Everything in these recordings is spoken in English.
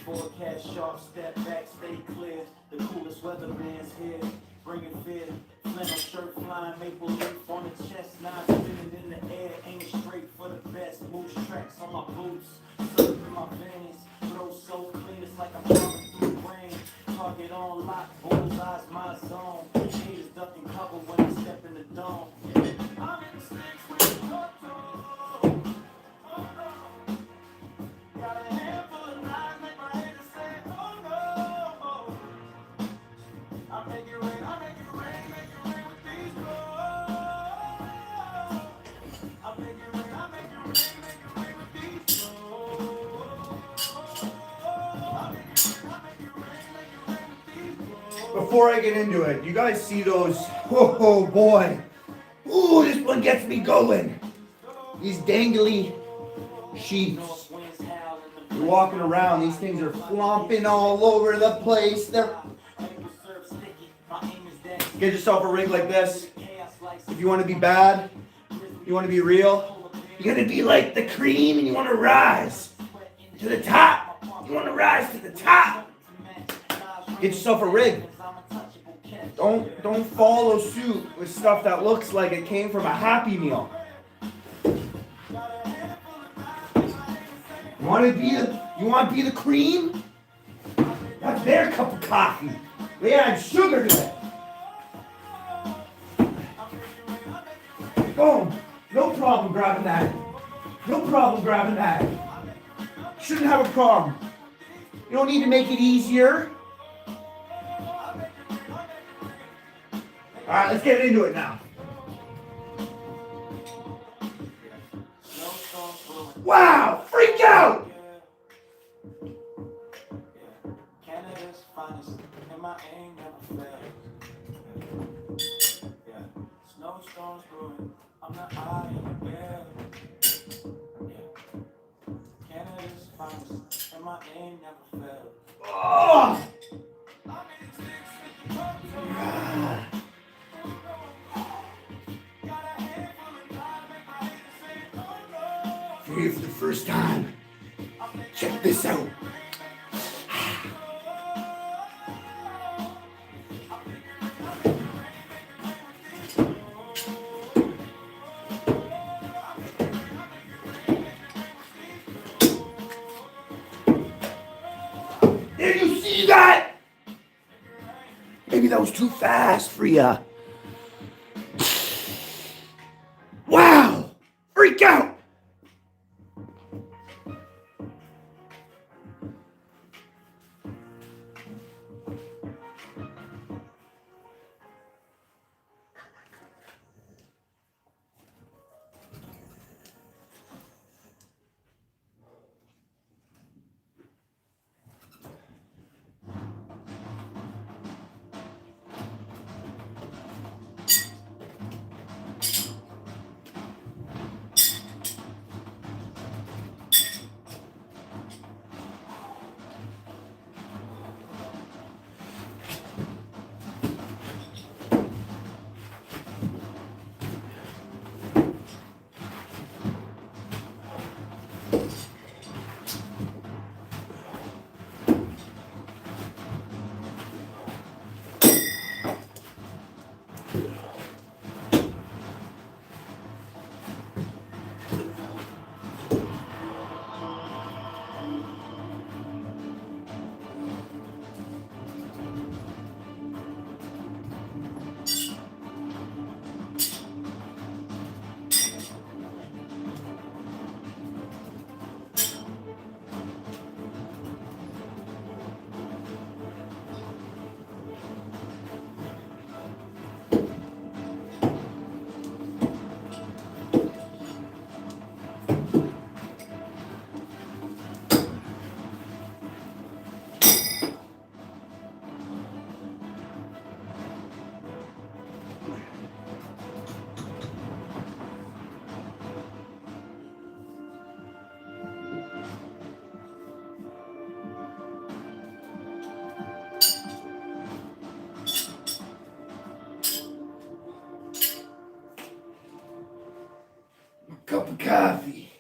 Forecast sharp, step back, stay clear. The coolest weatherman's here, bringing fear. Flannel shirt flying, maple leaf on the chest, knife spinning in the air, aiming straight for the best. Moves tracks on my boots, surf in my veins. Flow so clean, it's like I'm driving through rain. Target on lock, bullseyes my zone. Haters ducking cover when I step in the dome. I'm in the sticks with Torto. Got a handful of knives, make my haters say, oh no. I make it rain, I make it rain, make it rain with these blows. I make it rain, I make it rain, make it rain with these blows. I make it rain, I make it rain, make it rain with these blows. Before I get into it, you guys see those? Oh boy. Ooh, this one gets me going. These dangly sheets. You're walking around, these things are flomping all over the place. They're... Get yourself a rig like this. If you want to be bad, you want to be real, you're going to be like the cream and you want to rise to the top. You want to rise to the top. Get yourself a rig. Don't follow suit with stuff that looks like it came from a Happy Meal. You want to be the cream? That's their cup of coffee. They add sugar to it. Boom. No problem grabbing that. No problem grabbing that. Shouldn't have a problem. You don't need to make it easier. Alright, let's get into it now. Wow! Freak out! Canada's finest, and my aim never fails. Yeah, snowstorms brewing, I'm the eye in the bear. Yeah, Canada's finest, and my aim never fails. Oh! For you for the first time, check this out. you got? Maybe that was too fast for ya. Wow! Freak out! Cup of coffee.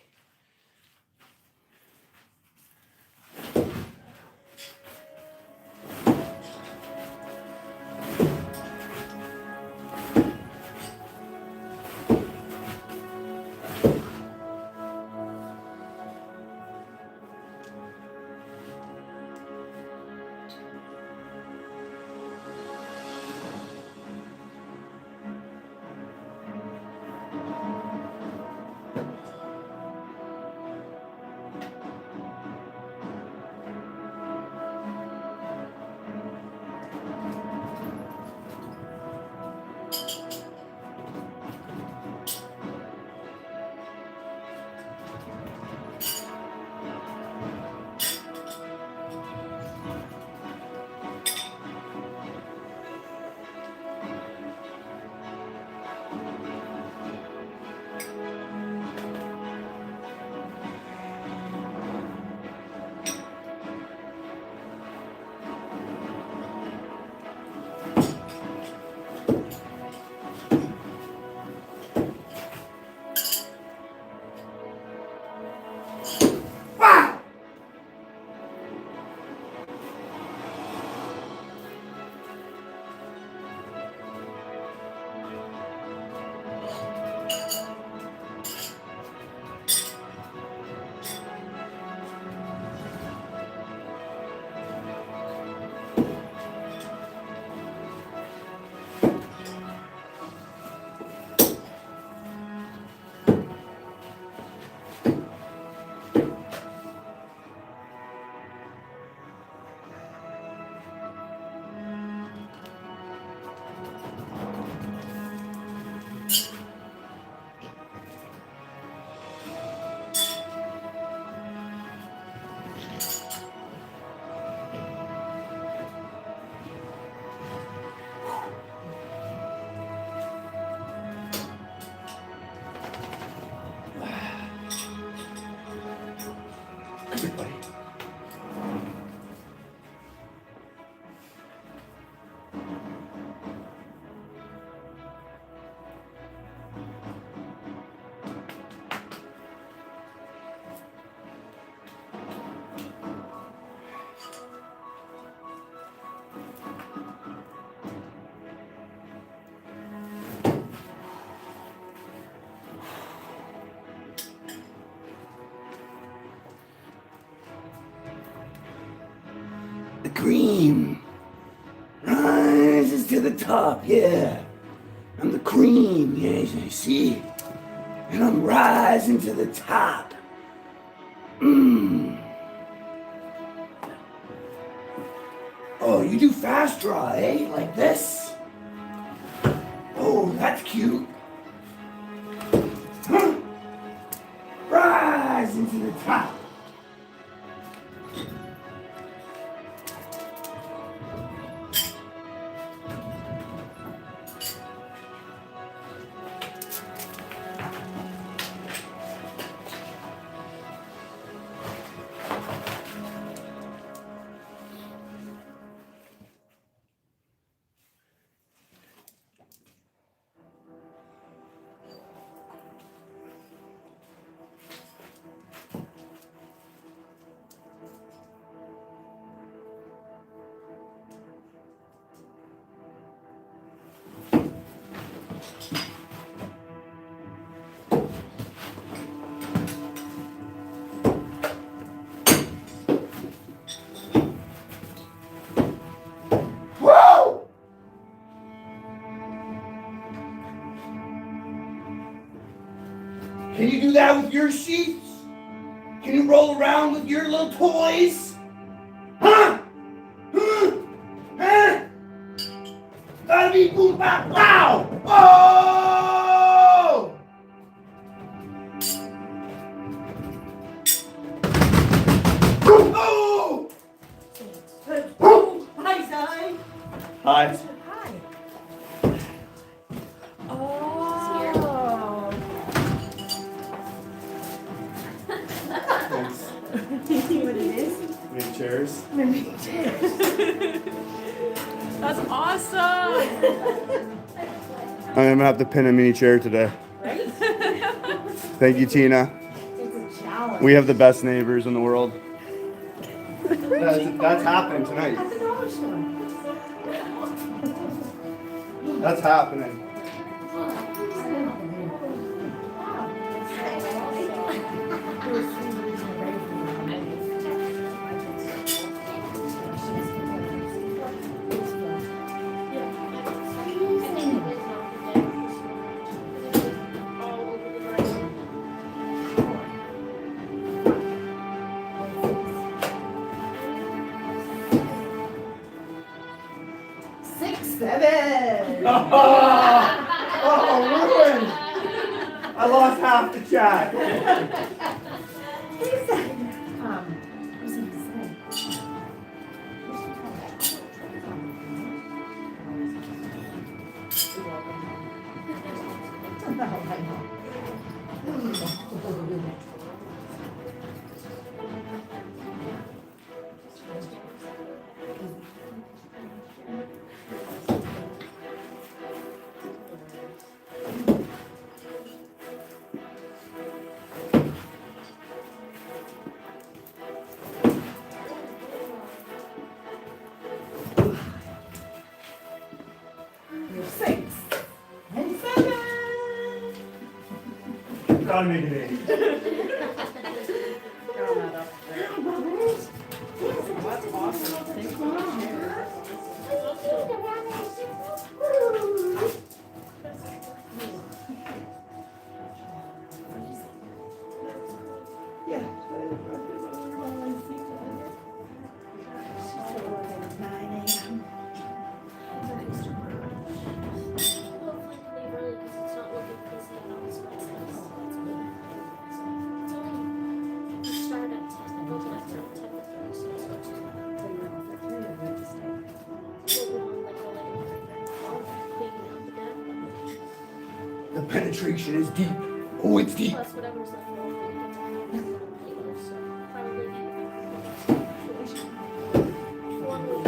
cream rises to the top, yeah. I'm the cream, yeah, you see? And I'm rising to the top. Oh, you do fast draw, eh? Like this? Oh, that's cute. Huh? Rise into the top. Whoa! Can you do that with your sheets? Can you roll around with your little toys? Huh? Huh? Huh? Gotta be boom bap wow! Oh! Oh! Hi, Zai. Hi. Hi. Oh. Thanks. Do you see what it is? Many chairs. That's awesome! I'm gonna have to pin a mini chair today. Right? Thank you, Tina. It's a challenge. We have the best neighbors in the world. That's happening tonight. At the dollar store. That's happening. Oh, ruined! I lost half the chat. Who's he say? You're 6 and 7. Gotta make it 8. That's awesome. Thank you. The penetration is deep. Oh, it's deep. Plus whatever's left over, we can later, so probably one week.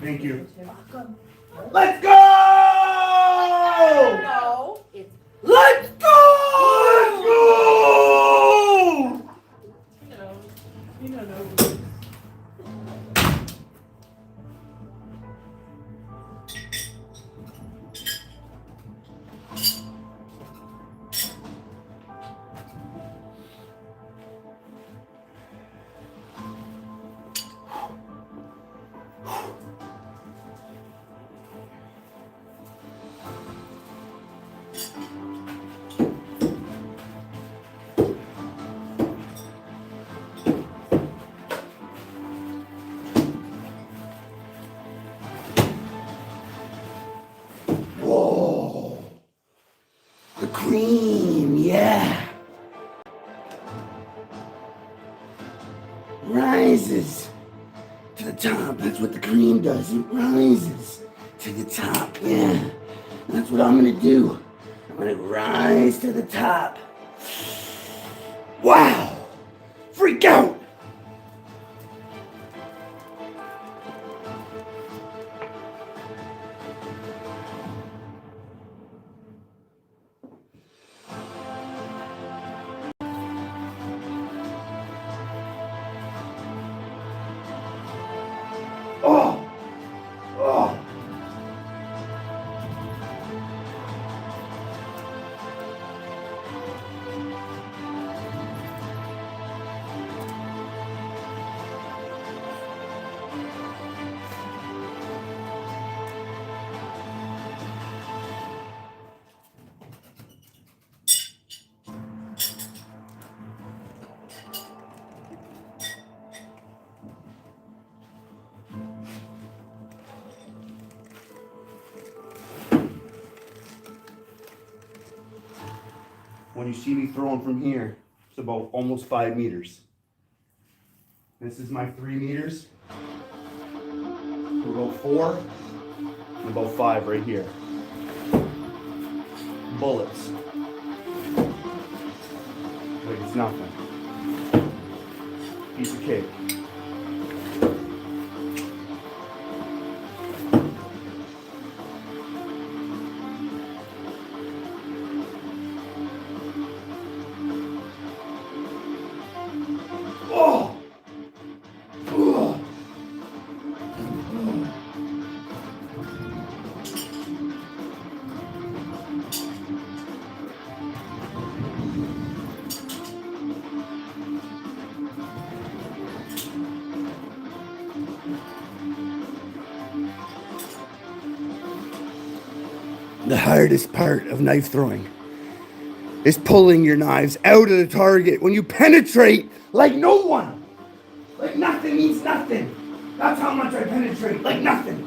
Thank you. Welcome. Let's go! No. Let's go! No. You don't know. Whoa! The cream, yeah. Rises to the top. That's what the cream does. It rises to the top, yeah. That's what I'm gonna do. I'm gonna rise to the top. Wow! Freak out! Oh! Oh! When you see me throwing from here, it's about almost 5 meters. This is my 3 meters. We're about 4 and about 5 right here. Bullets. Like it's nothing. Piece of cake. Oh! Ugh. The hardest part of knife throwing is pulling your knives out of the target when you penetrate like no one. Like nothing means nothing. That's how much I penetrate, like nothing.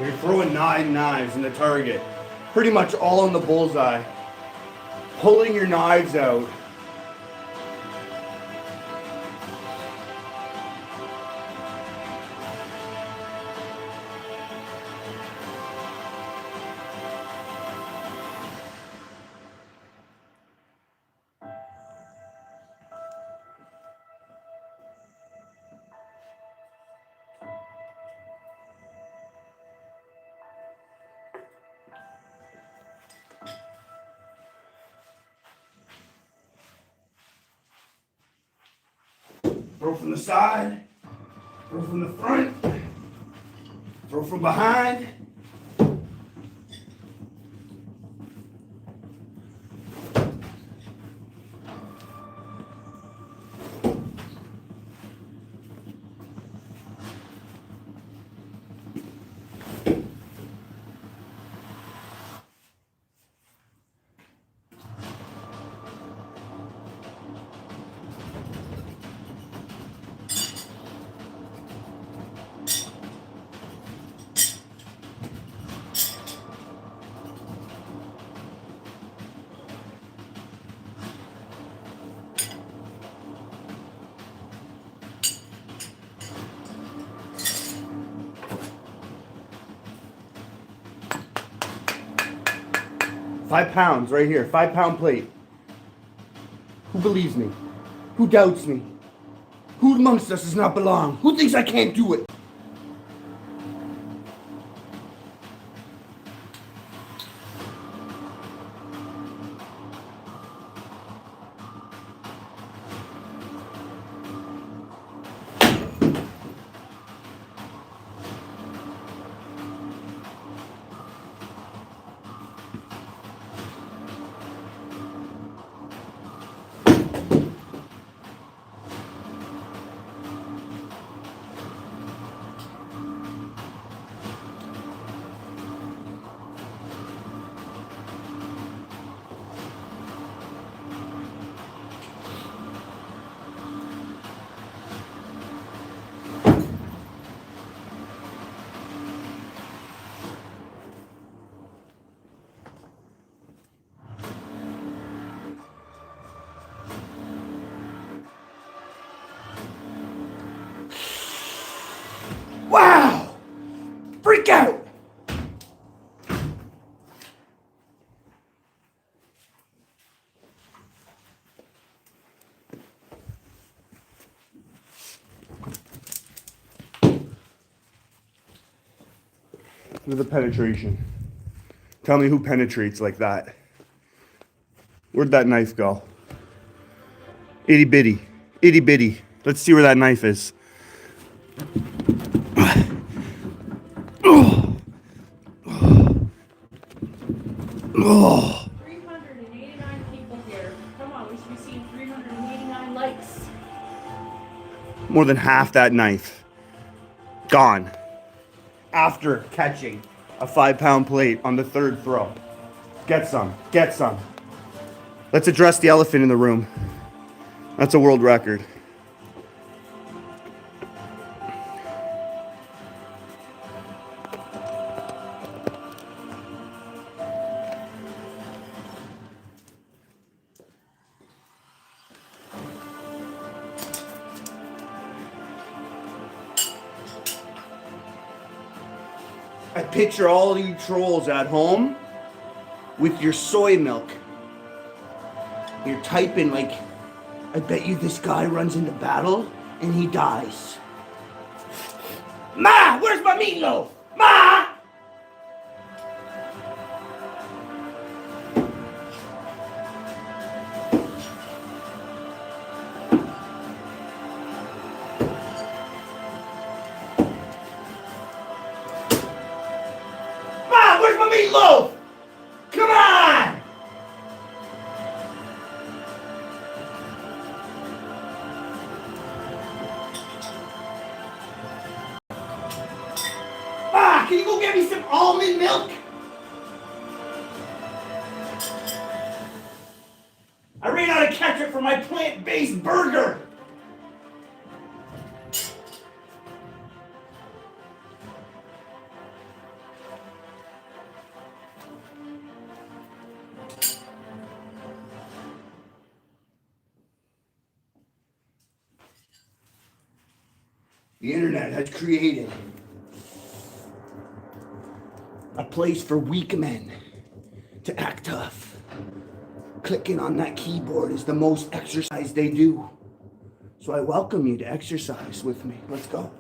You're throwing 9 knives in the target. Pretty much all on the bullseye. Pulling your knives out. Throw from the side, throw from the front, throw from behind. £5 right here, 5-pound plate. Who believes me? Who doubts me? Who amongst us does not belong? Who thinks I can't do it? Wow! Freak out! Look at the penetration. Tell me who penetrates like that. Where'd that knife go? Itty bitty. Itty bitty. Let's see where that knife is. Oh. 389 people here. Come on, we should be seeing 389 likes. More than half that knife. Gone. After catching a 5-pound plate on the 3rd throw. Get some. Get some. Let's address the elephant in the room. That's a world record. I picture all of you trolls at home with your soy milk. You're typing like, I bet you this guy runs into battle and he dies. Ma, where's my meatloaf? Ma! Where's my meatloaf? Come on! Can you go get me some almond milk? I ran out of ketchup for my plant-based burger. The internet has created a place for weak men to act tough. Clicking on that keyboard is the most exercise they do. So I welcome you to exercise with me. Let's go.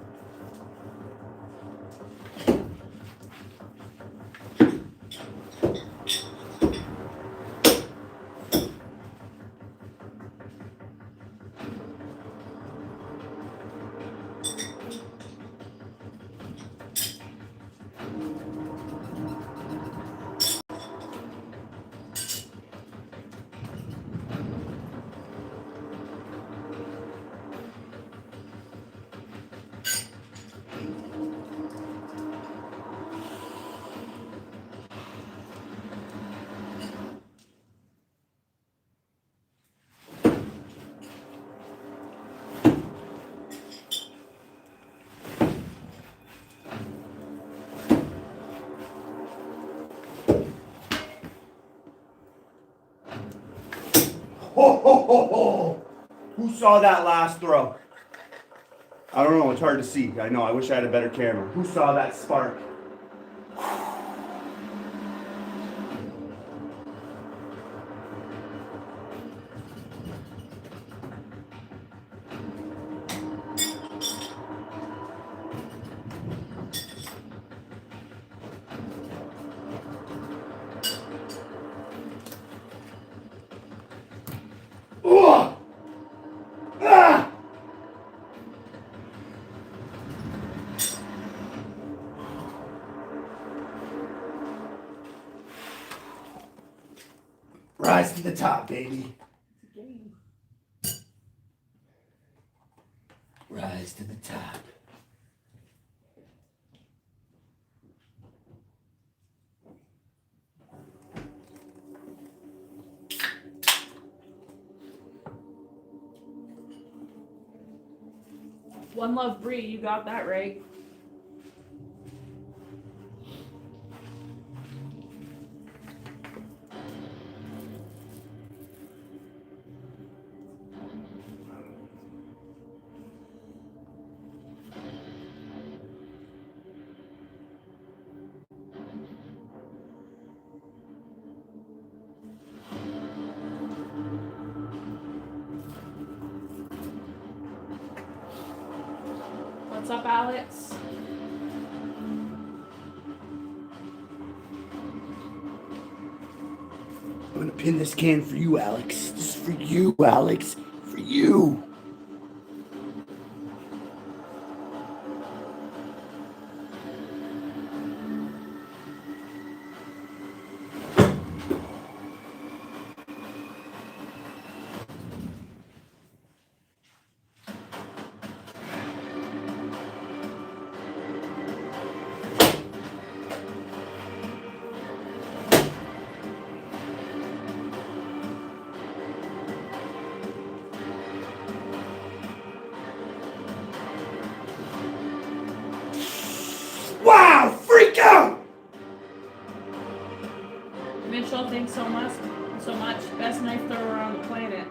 Ho, ho, ho, ho. Who saw that last throw? I don't know, it's hard to see. I know, I wish I had a better camera. Who saw that spark? Ugh! Ah! Rise to the top, baby. Rise to the top. One Love Bree, you got that right. What's up, Alex? I'm gonna pin this can for you, Alex. This is for you, Alex. For you. Wow, freak out! Mitchell, thanks so much. Best knife thrower on the planet.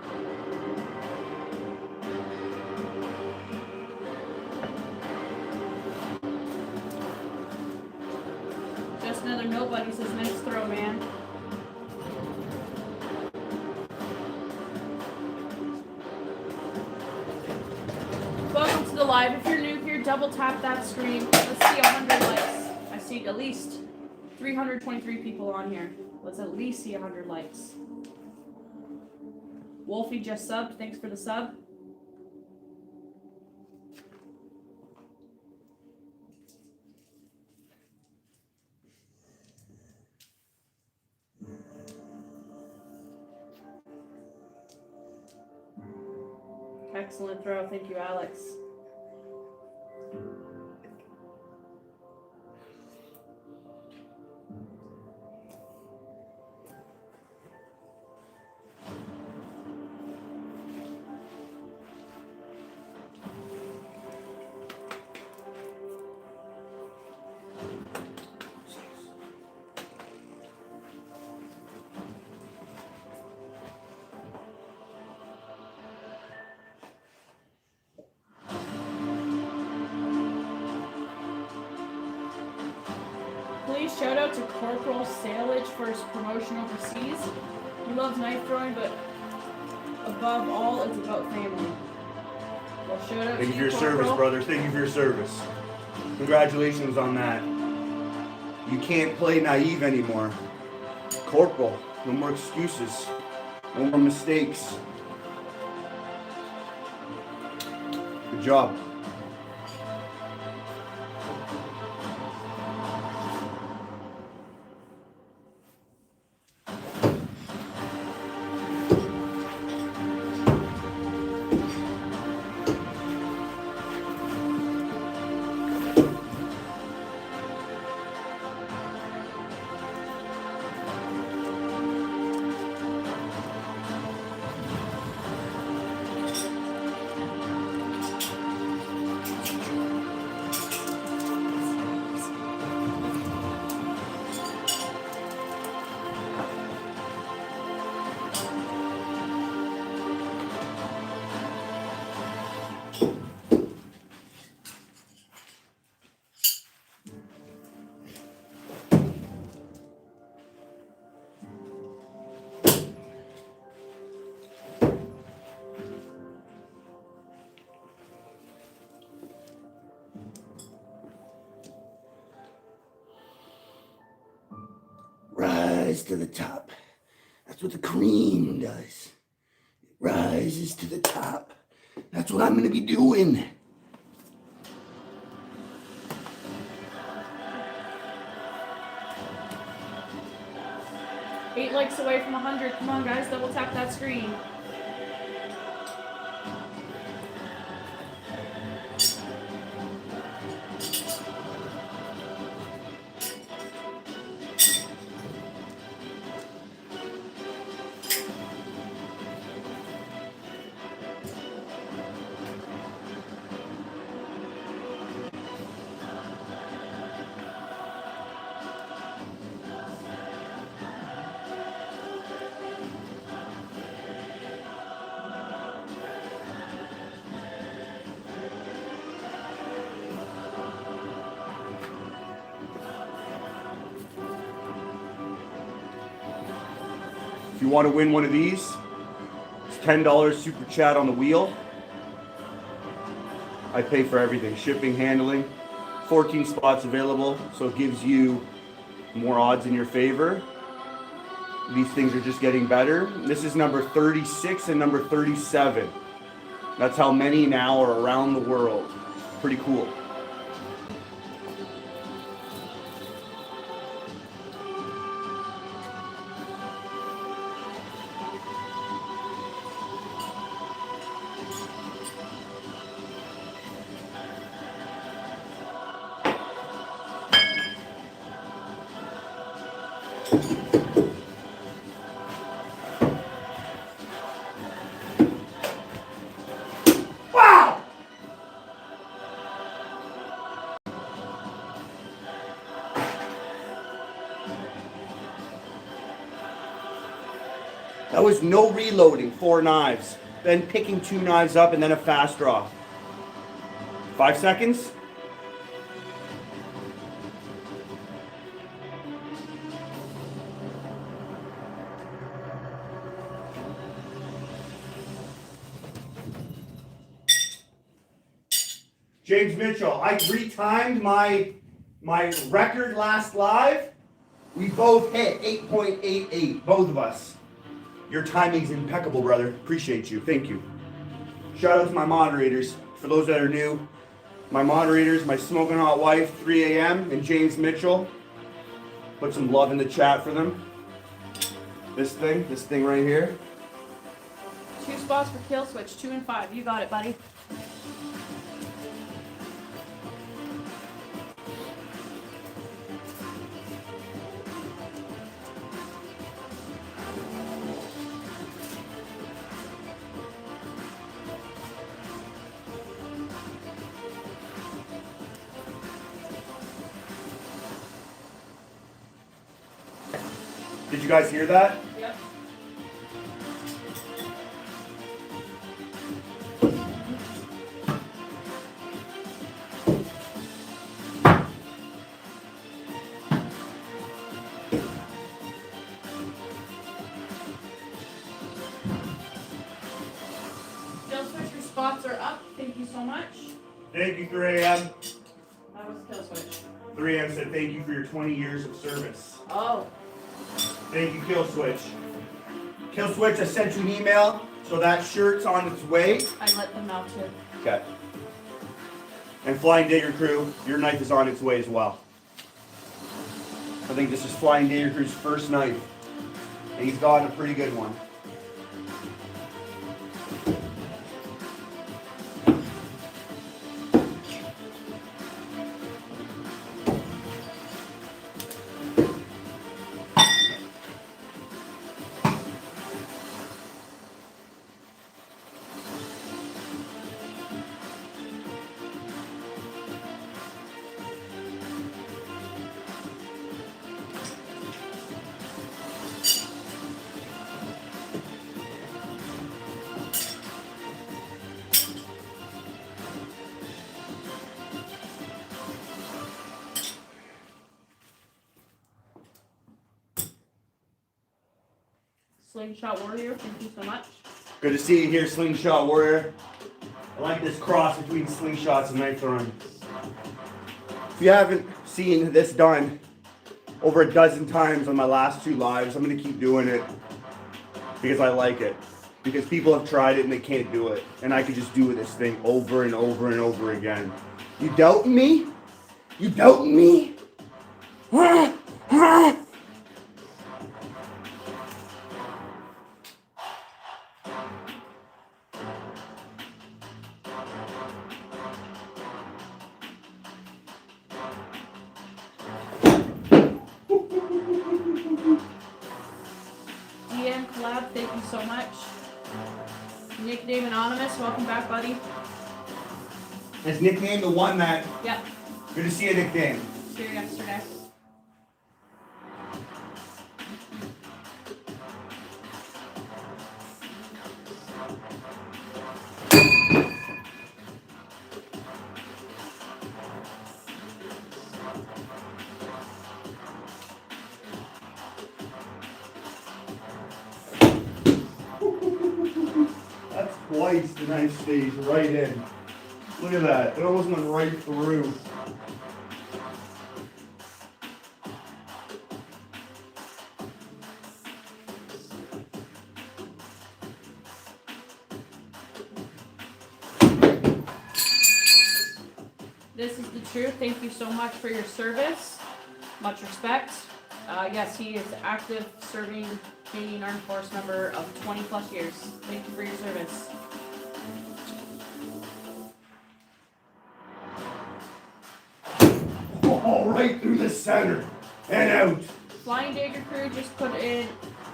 Just another nobody says nice throw, man. Welcome to the live. If you're new here, double tap that screen. Let's see 100 likes. I see at least 323 people on here. Let's at least see 100 likes. Wolfie just subbed. Thanks for the sub. Excellent throw. Thank you, Alex. shout out to Corporal Salage for his promotion overseas. He loves knife throwing, but above all, it's about family. Well, shout out Thank you to for your Corporal. service, brother. Thank you for your service. Congratulations on that. You can't play naive anymore. Corporal, no more excuses. No more mistakes. Good job. Rise to the top. That's what the cream does. It rises to the top. That's what I'm going to be doing. Eight likes away from 100. Come on, guys, double tap that screen. If you want to win one of these, it's $10 super chat on the wheel. I pay for everything, shipping, handling. 14 spots available, so it gives you more odds in your favor. These things are just getting better. This is number 36 and number 37. That's how many now are around the world. Pretty cool. Wow! That was no reloading, 4 knives. Then picking 2 knives up and then a fast draw. 5 seconds. James Mitchell, I retimed my record last live. We both hit 8.88, both of us. Your timing's impeccable, brother. Appreciate you. Thank you. Shout out to my moderators. For those that are new, my moderators, my smoking hot wife, 3 a.m., and James Mitchell. Put some love in the chat for them. This thing right here. 2 spots for kill switch, 2 and 5. You got it, buddy. Did you guys hear that? Yep. much. Thank you, 3 a.m. That was Kill Switch. 3 a.m. said thank you for your 20 years of service. Oh. Thank you, Kill Switch. Kill Switch, I sent you an email, so that shirt's on its way. I let them know too. Okay. And Flying Digger Crew, your knife is on its way as well. I think this is Flying Digger Crew's first knife. And he's gotten a pretty good one. Slingshot Warrior, thank you so much. Good to see you here, Slingshot Warrior. I like this cross between slingshots and knife throwing. If you haven't seen this done over a dozen times on my last 2 lives, I'm going to keep doing it because I like it. Because people have tried it and they can't do it. And I could just do this thing over and over and over again. You doubting me? You doubting me? DM Collab, thank you so much. Nickname Anonymous, welcome back, buddy. Is nickname the one that... Yep, Good to see you, nickname. see you yesterday. That's twice the knife stays right in. Look at that. It almost went right through. This is the truth. Thank you so much for your service. Much respect. Yes, he is active serving Canadian Armed Force member of 20 plus years. Thank you for your service. Oh, right through the center and out. Flying Dagger Crew just put in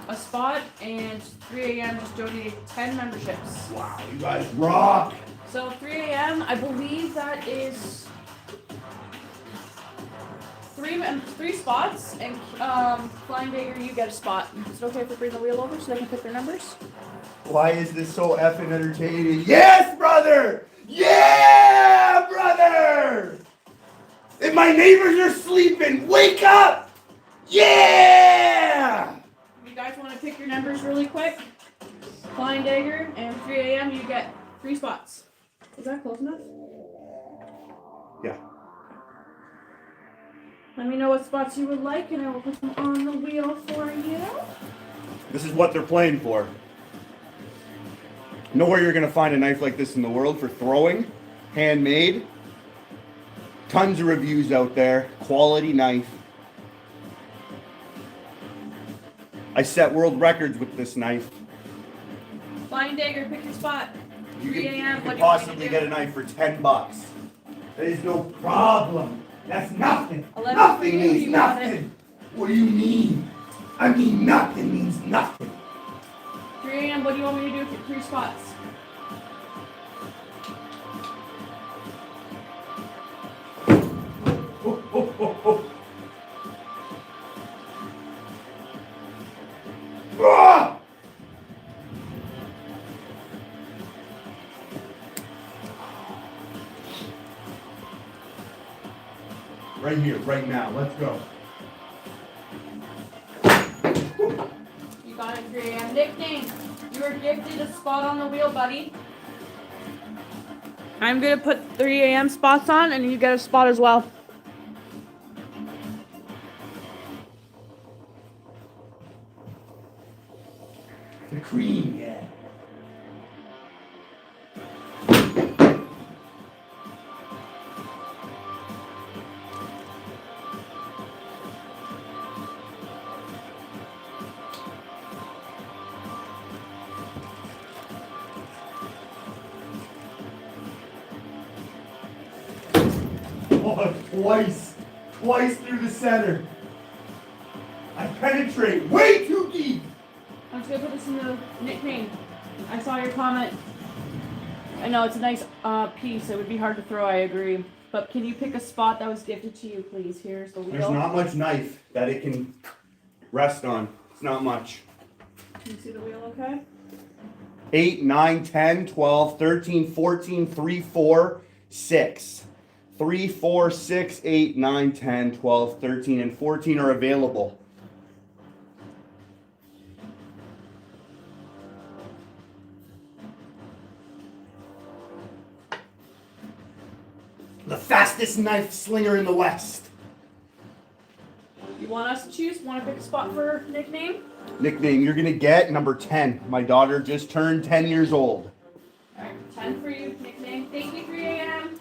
a spot, and 3 a.m. just donated 10 memberships. Wow, you guys rock. So 3 a.m. I believe that is three spots, and Flying Dagger, you get a spot. Is it okay if we bring the wheel over so they can pick their numbers? Why is this so effing entertaining? Yes, brother! Yeah, brother! If my neighbors are sleeping, wake up! Yeah! You guys want to pick your numbers really quick? Flying Dagger and 3 a.m. you get 3 spots. Is that close enough? Yeah. Let me know what spots you would like, and I will put them on the wheel for you. This is what they're playing for. Nowhere you're gonna find a knife like this in the world for throwing, handmade. Tons of reviews out there, quality knife. I set world records with this knife. Flying Dagger, pick your spot. You 3 can, a.m. you What can do you want me to possibly do? get a knife for $10. That is no problem. That's nothing. 11 Nothing for you, means you got it. nothing. What do you mean? I mean nothing means nothing. 3 a.m. What do you want me to do for 3 spots? Ah! Right here, right now. Let's go. You got it, 3 a.m. Nickname, you are gifted a spot on the wheel, buddy. I'm gonna put 3 a.m. spots on, and you get a spot as well. The cream, yeah. Oh, twice through the center. I penetrate way too deep. I'm just gonna put this in the nickname. I saw your comment. I know it's a nice piece. It would be hard to throw, I agree. But can you pick a spot that was gifted to you, please? Here's the wheel. There's not much knife that it can rest on. It's not much. Can you see the wheel okay? 8, 9, 10, 12, 13, 14, 3, 4, 6. 3, 4, 6, 8, 9, 10, 12, 13, and 14 are available. The fastest knife slinger in the West. You want us to choose? Want to pick a spot for nickname? Nickname, you're gonna get number 10. My daughter just turned 10 years old. Alright, 10 for you, nickname. Thank you, 3 a.m.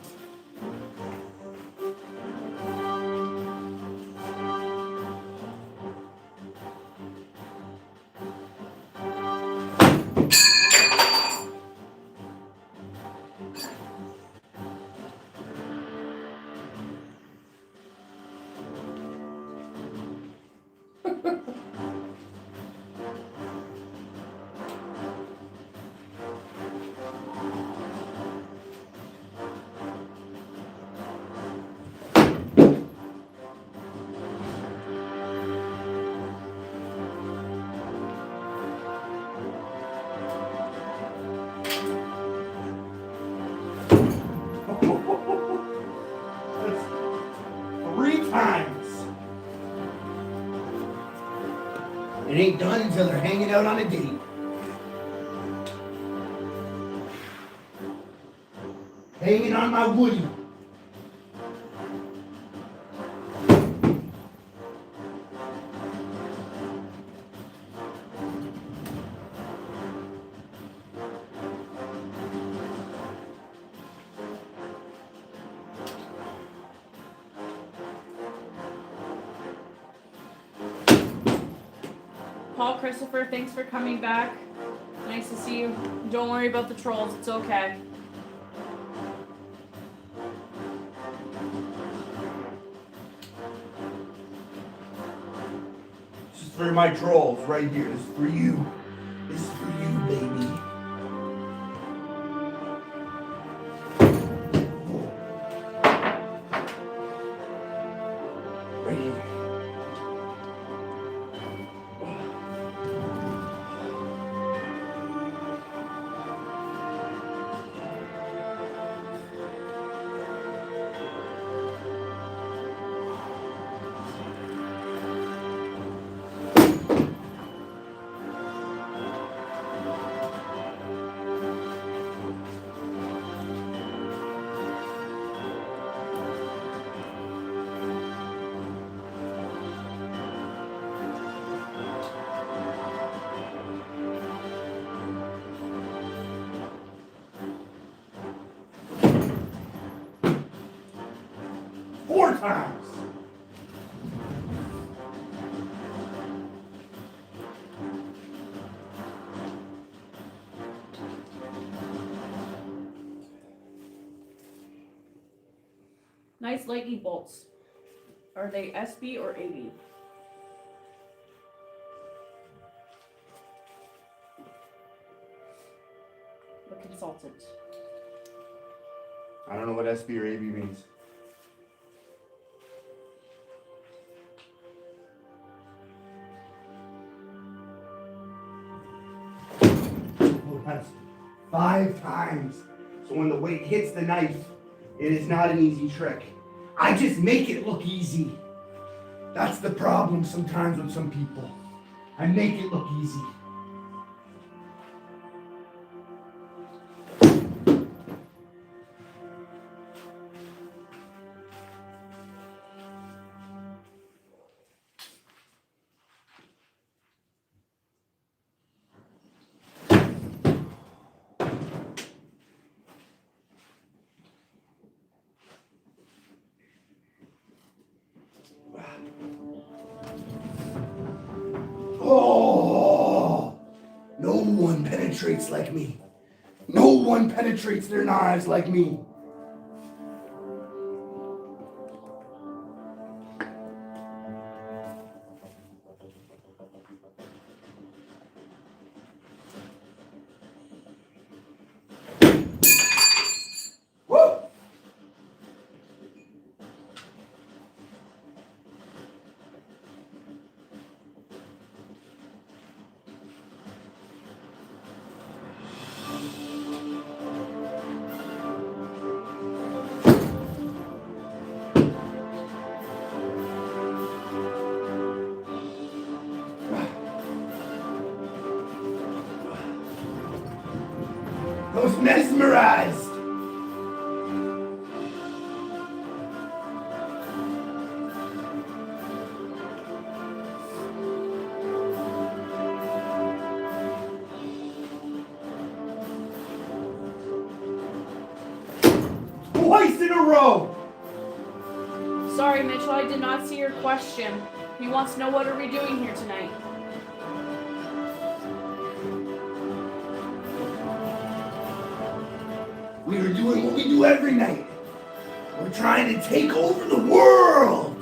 That's 3 times. It ain't done until they're hanging out on a date. Hanging on my woody. Paul Christopher, thanks for coming back. Nice to see you. Don't worry about the trolls, it's okay. This is for my trolls right here. This is for you. This is for you, baby. Right here. 4 times. Nice lightning bolts. Are they SB or AB? The consultant. I don't know what SB or AB means. Oh, that's 5 times. So when the weight hits the knife, it is not an easy trick. I just make it look easy. That's the problem sometimes with some people. I make it look easy. Oh, no one penetrates like me. No one penetrates their knives like me. Woo! I was mesmerized. Twice in a row. Sorry, Mitchell, I did not see your question. He wants to know what are we doing here tonight. We were doing what we do every night. We're trying to take over the world.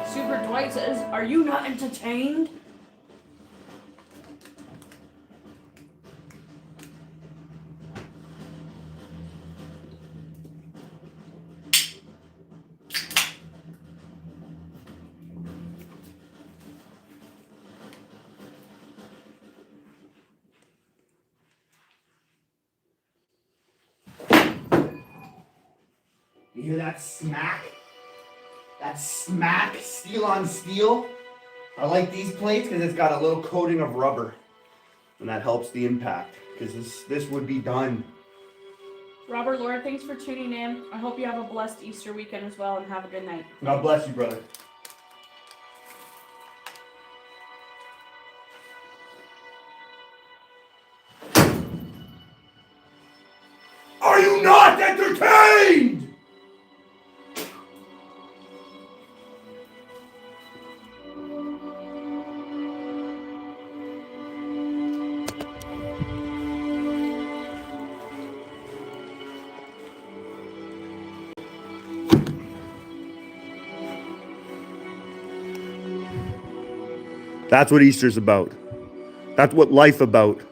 Super Dwight says, are you not entertained? You hear that smack? That smack, steel on steel. I like these plates because it's got a little coating of rubber. And that helps the impact because this would be done. Robert, Laura, thanks for tuning in. I hope you have a blessed Easter weekend as well and have a good night. God bless you, brother. Are you not entertained? That's what Easter's about. That's what life's about.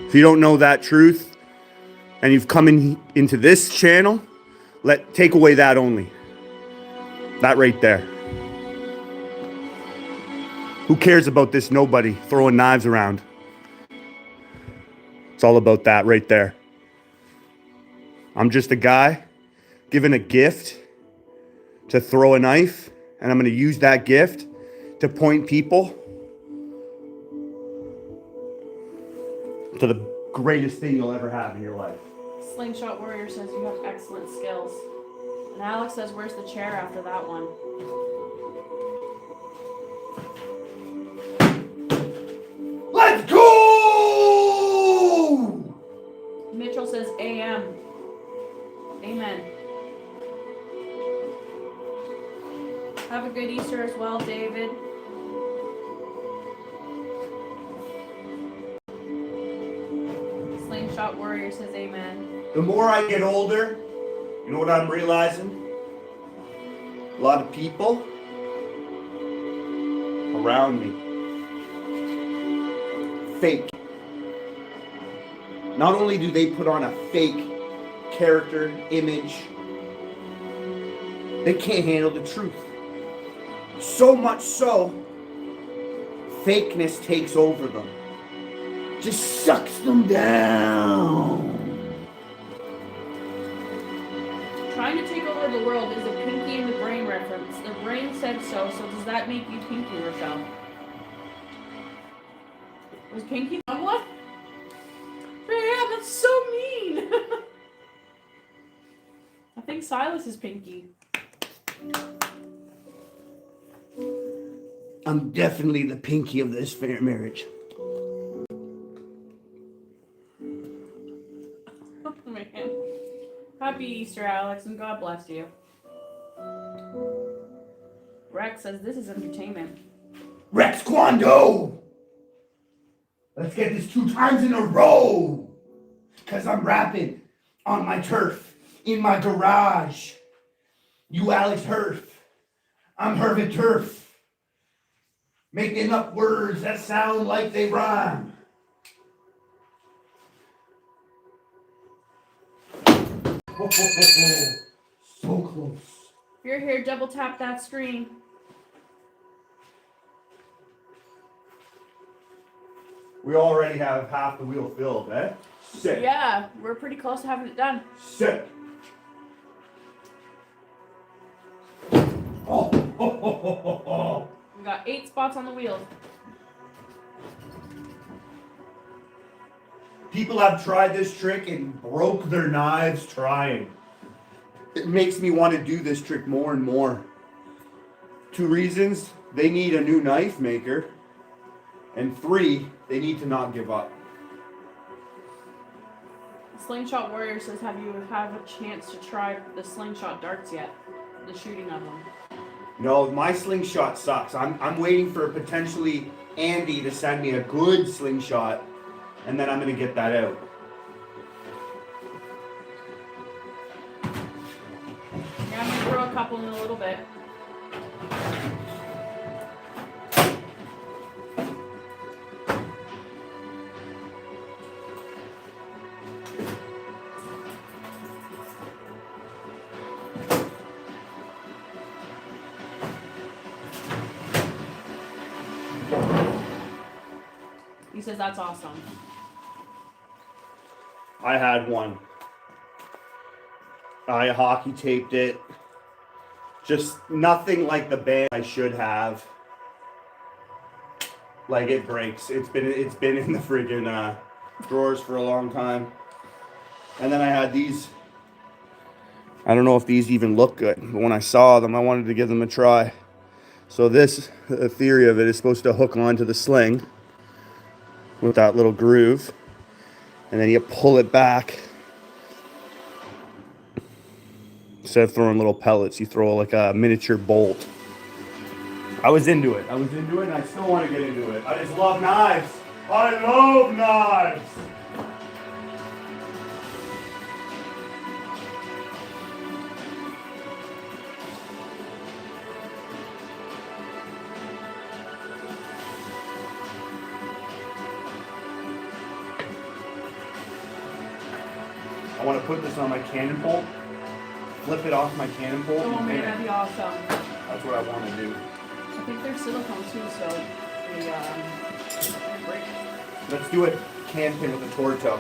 If you don't know that truth and you've come into this channel, take away that only. That right there. Who cares about this nobody throwing knives around? It's all about that right there. I'm just a guy given a gift to throw a knife, and I'm going to use that gift to point people to the greatest thing you'll ever have in your life. Slingshot Warrior says you have excellent skills. And Alex says, where's the chair after that one? Let's go! Mitchell says, AM. Amen. Have a good Easter as well, David. Slingshot Warrior says amen. The more I get older, you know what I'm realizing? A lot of people around me fake. Not only do they put on a fake character, image, they can't handle the truth. So much so, fakeness takes over them. Just sucks them down. Trying to take over the world is a Pinky in the Brain reference. The brain said so does that make you Pinky, Rochelle? Was Pinky on what? Yeah, that's so mean. I think Silas is Pinky. I'm definitely the pinky of this fair marriage. Oh, man. Happy Easter, Alex, and God bless you. Rex says this is entertainment. Rex Kwando! Let's get this 2 times in a row! Cause I'm rapping on my turf, in my garage. You Alex Herf. I'm Hervin Turf. Making up words that sound like they rhyme. Ho, ho, ho, ho. So close. If you're here, double tap that screen. We already have half the wheel filled, eh? Sick. Yeah, we're pretty close to having it done. Sick. Oh, ho, ho, ho, ho, ho. We got 8 spots on the wheel. People have tried this trick and broke their knives trying. It makes me want to do this trick more and more. 2 reasons: they need a new knife maker, and 3, they need to not give up. Slingshot Warrior says, have you had a chance to try the slingshot darts yet? The shooting of them. No, my slingshot sucks. I'm waiting for potentially Andy to send me a good slingshot, and then I'm gonna get that out. Yeah, I'm gonna throw a couple in a little bit. He says that's awesome. I had one. I hockey taped it. Just nothing like the band I should have. Like, it breaks. It's been in the friggin' drawers for a long time. And then I had these. I don't know if these even look good, but when I saw them, I wanted to give them a try. So this, the theory of it, is supposed to hook onto the sling with that little groove, and then you pull it back. Instead of throwing little pellets, you throw like a miniature bolt. I was into it, and I still want to get into it. I just love knives. I love knives. I want to put this on my cannon pole, flip it off my cannon pole. Oh and man, pin that'd it. be awesome. That's what I want to do. I think they're silicone too, so they break. Let's do it. Can pin with the Torto.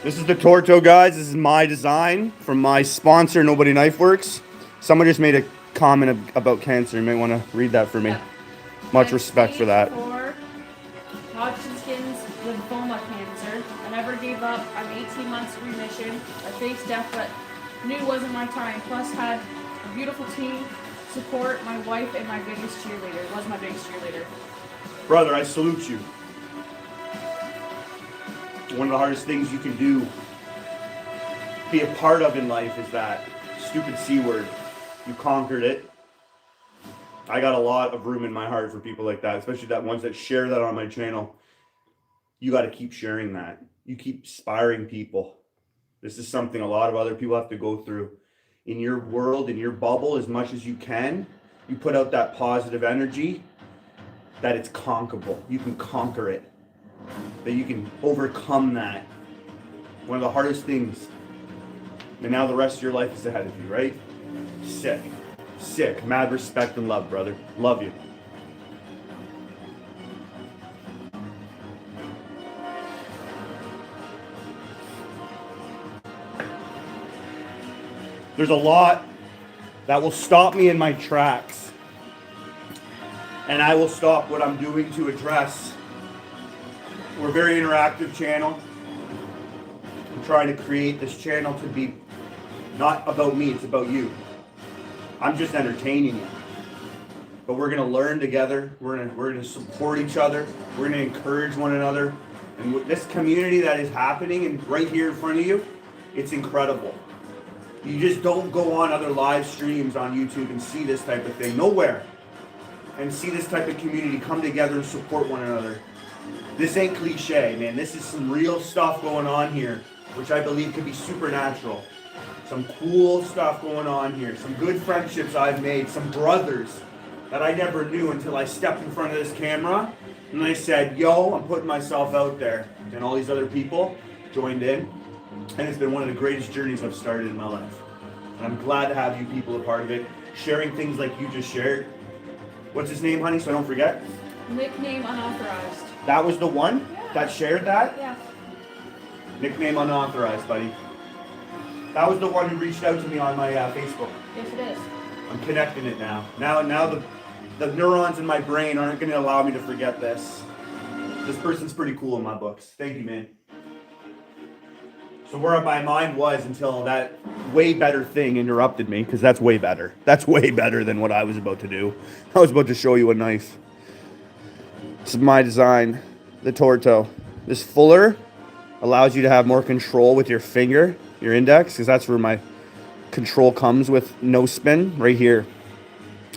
This is the Torto, guys. This is my design from my sponsor, Nobody Knifeworks. Someone just made a comment about cancer. You might want to read that for me. Yeah. Much And respect for that. stage 4, Hodgkin's lymphoma cancer. I never gave up. I'm 18 months remission. I faced death, but knew it wasn't my time. Plus, had a beautiful team, support, my wife, and my biggest cheerleader. Was my biggest cheerleader. Brother, I salute you. One of the hardest things you can do, be a part of in life, is that stupid C word. You conquered it. I got a lot of room in my heart for people like that, especially that ones that share that on my channel. You got to keep sharing that. You keep inspiring people. This is something a lot of other people have to go through. In your world, in your bubble, as much as you can, you put out that positive energy, that it's conquerable. You can conquer it. That you can overcome that. One of the hardest things. And now the rest of your life is ahead of you, right? Sick. Sick. Mad respect and love, brother. Love you. There's a lot that will stop me in my tracks. And I will stop what I'm doing to address. We're a very interactive channel. I'm trying to create this channel to be not about me, it's about you. I'm just entertaining you. But we're gonna learn together. We're gonna support each other. We're gonna encourage one another. And with this community that is happening and right here in front of you, it's incredible. You just don't go on other live streams on YouTube and see this type of thing. Nowhere. And see this type of community come together and support one another. This ain't cliche, man. This is some real stuff going on here, which I believe could be supernatural. Some cool stuff going on here. Some good friendships I've made. Some brothers that I never knew until I stepped in front of this camera and I said, yo, I'm putting myself out there. And all these other people joined in. And it's been one of the greatest journeys I've started in my life. And I'm glad to have you people a part of it. Sharing things like you just shared. What's his name, honey, so I don't forget? Nickname unauthorized. That was the one that shared that? Yeah. Nickname unauthorized, buddy. That was the one who reached out to me on my Facebook. Yes, it is. I'm connecting it now. Now the neurons in my brain aren't going to allow me to forget this. This person's pretty cool in my books. Thank you, man. So where my mind was until that way better thing interrupted me, because that's way better. That's way better than what I was about to do. I was about to show you a knife. This is my design, the Torto. This fuller allows you to have more control with your finger, your index, because that's where my control comes with no spin, right here.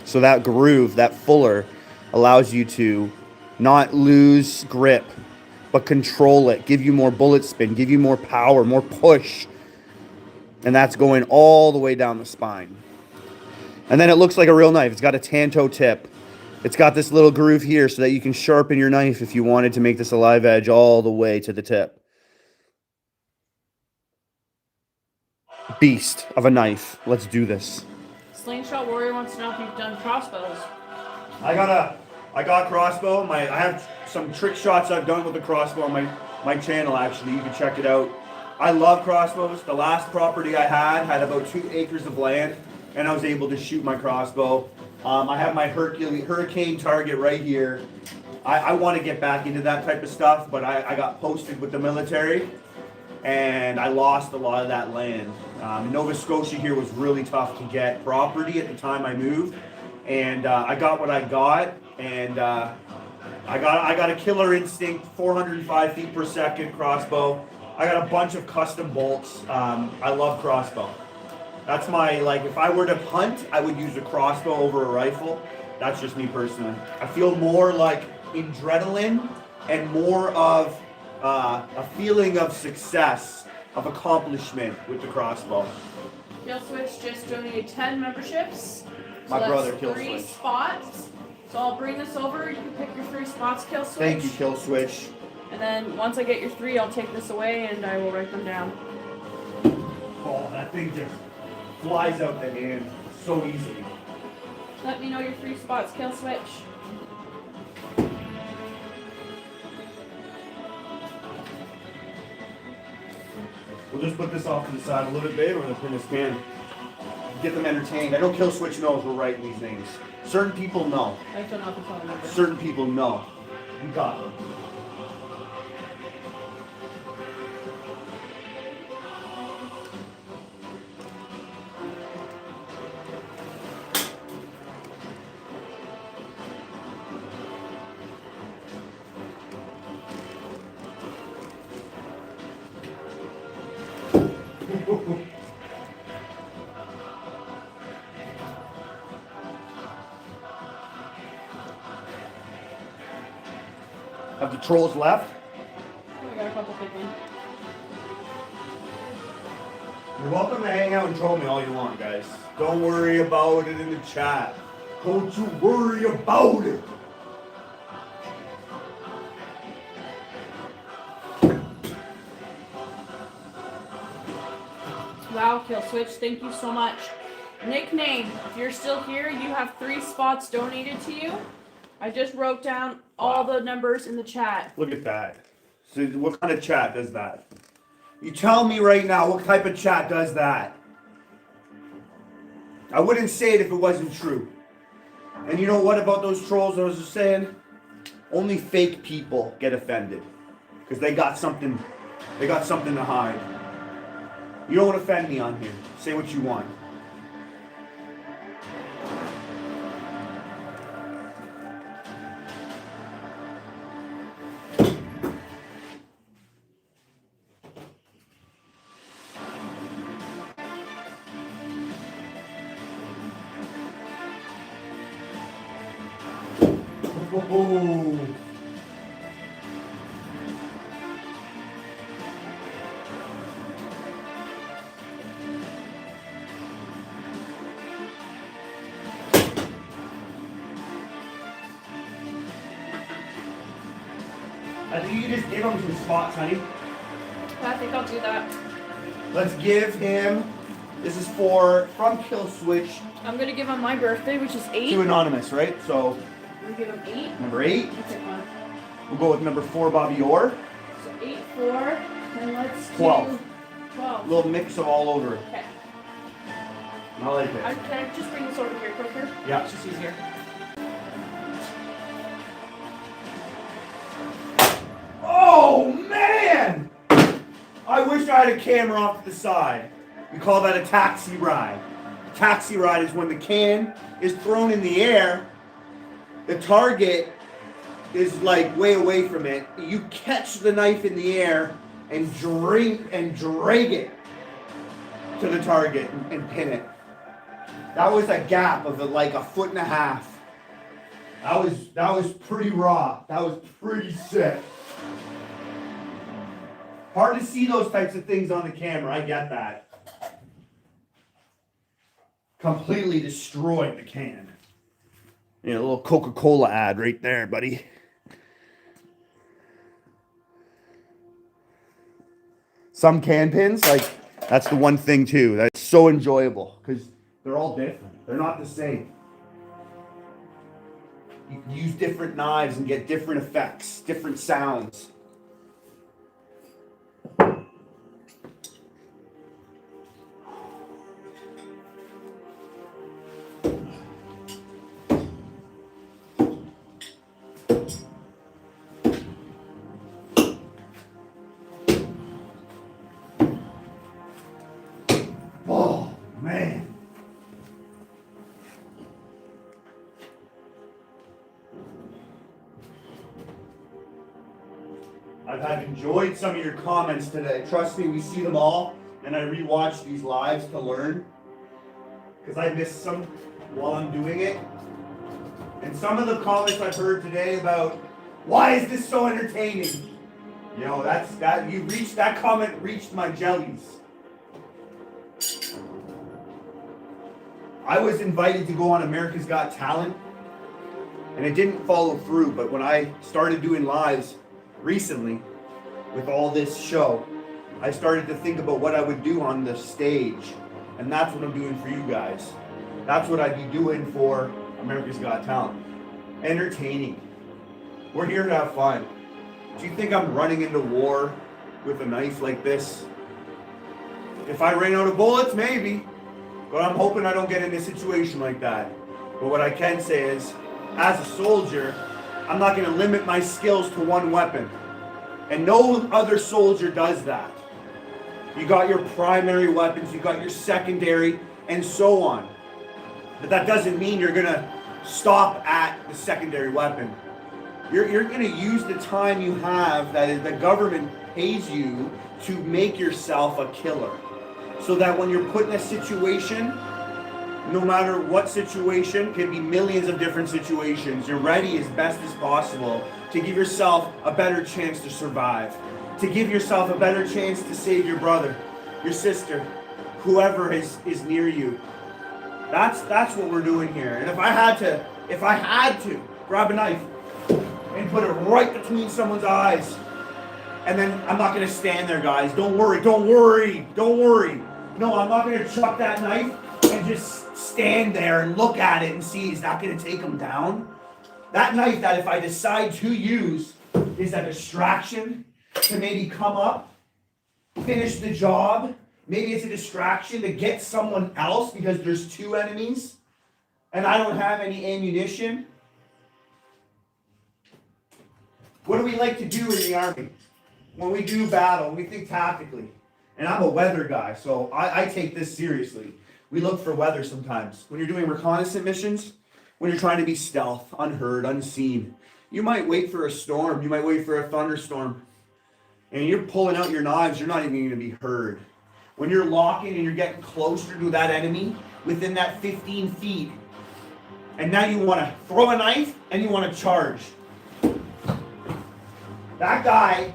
So that groove, that fuller, allows you to not lose grip, but control it, give you more bullet spin, give you more power, more push. And that's going all the way down the spine. And then it looks like a real knife. It's got a tanto tip. It's got this little groove here so that you can sharpen your knife if you wanted to make this a live edge all the way to the tip. Beast of a knife. Let's do this. Slingshot Warrior wants to know if you've done crossbows. I got crossbow. I have some trick shots I've done with the crossbow on my channel, actually. You can check it out. I love crossbows. The last property I had about 2 acres of land, and I was able to shoot my crossbow. I have my Hurricane target right here. I want to get back into that type of stuff, but I got posted with the military, and I lost a lot of that land. Nova Scotia here was really tough to get property at the time I moved, and I got what I got, and I got a Killer Instinct 405 feet per second crossbow. I got a bunch of custom bolts. I love crossbow. That's my, like, if I were to hunt, I would use a crossbow over a rifle. That's just me personally. I feel more like adrenaline and more of a feeling of success, of accomplishment with the crossbow. Kill Switch just donated 10 memberships. My that's brother, Kill 3 Switch. spots. So I'll bring this over. You can pick your 3 spots, Kill Switch. Thank you, Kill Switch. And then once I get your 3, I'll take this away and I will write them down. Oh, that thing just flies out the hand so easily. Let me know your 3 spots, Kill Switch. We'll just put this off to the side a little bit, babe. We're gonna pin this can. Get them entertained. I know Kill Switch knows we're writing these names. Certain people know. I don't know if it's on number. Certain people know. You got them. Have the trolls left? Oh, I got a couple picking. You're welcome to hang out and troll me all you want, guys. Don't worry about it in the chat. Don't you worry about it. Wow, Kill Switch, thank you so much. Nickname, if you're still here, you have 3 spots donated to you. I just wrote down all the numbers in the chat. Look at that. So what kind of chat does that? You tell me right now what type of chat does that. I wouldn't say it if it wasn't true. And you know what about those trolls I was just saying? Only fake people get offended. Because they got something to hide. You don't offend me on here. Say what you want. Oh. I think you just give him some spots, honey. I think I'll do that. Let's give him, this is from Kill Switch I'm gonna give him my birthday, which is 8. to Anonymous, right? So, I'm gonna give him 8. number 8. I'll take one. We'll go with number 4, Bobby Orr. So 8, 4, and let's 12. do 12. A little mix of all over it. Okay. I like it. Can I just bring this over here quicker? Yeah. It's just easier. Oh, man! I wish I had a camera off to the side. We call that a taxi ride. A taxi ride is when the can is thrown in the air, the target is like way away from it. You catch the knife in the air and drag it to the target and pin it. That was a gap of like a foot and a half. That was pretty raw. That was pretty sick. Hard to see those types of things on the camera, I get that. Completely destroyed the can. Yeah, a little Coca-Cola ad right there, buddy. Some can pins, like, that's the one thing too. That's so enjoyable, because they're all different. They're not the same. You can use different knives and get different effects, different sounds. Oh, man. I've enjoyed some of your comments today. Trust me, we see them all, and I rewatch these lives to learn, because I miss some while I'm doing it. And some of the comments I've heard today about, why is this so entertaining? You know, that comment reached my jellies. I was invited to go on America's Got Talent, and it didn't follow through, but when I started doing lives recently with all this show, I started to think about what I would do on the stage, and that's what I'm doing for you guys. That's what I'd be doing for America's Got Talent. Entertaining. We're here to have fun. Do you think I'm running into war with a knife like this? If I ran out of bullets, maybe. But I'm hoping I don't get in a situation like that. But what I can say is, as a soldier, I'm not going to limit my skills to one weapon. And no other soldier does that. You got your primary weapons, you got your secondary, and so on. But that doesn't mean you're going to stop at the secondary weapon. You're going to use the time you have that the government pays you to make yourself a killer. So that when you're put in a situation, no matter what situation, can be millions of different situations, you're ready as best as possible to give yourself a better chance to survive, to give yourself a better chance to save your brother, your sister, whoever is near you. That's what we're doing here. And if I had to grab a knife and put it right between someone's eyes, and then I'm not going to stand there, guys. Don't worry. No, I'm not going to chuck that knife and just stand there and look at it and see, is that going to take him down? That knife that if I decide to use is a distraction to maybe come up, finish the job. Maybe it's a distraction to get someone else because there's two enemies and I don't have any ammunition. What do we like to do in the Army? When we do battle, we think tactically. And I'm a weather guy, so I take this seriously. We look for weather sometimes. When you're doing reconnaissance missions, when you're trying to be stealth, unheard, unseen, you might wait for a storm, you might wait for a thunderstorm, and you're pulling out your knives, you're not even going to be heard. When you're locking and you're getting closer to that enemy, within that 15 feet, And now you want to throw a knife and you want to charge. That guy,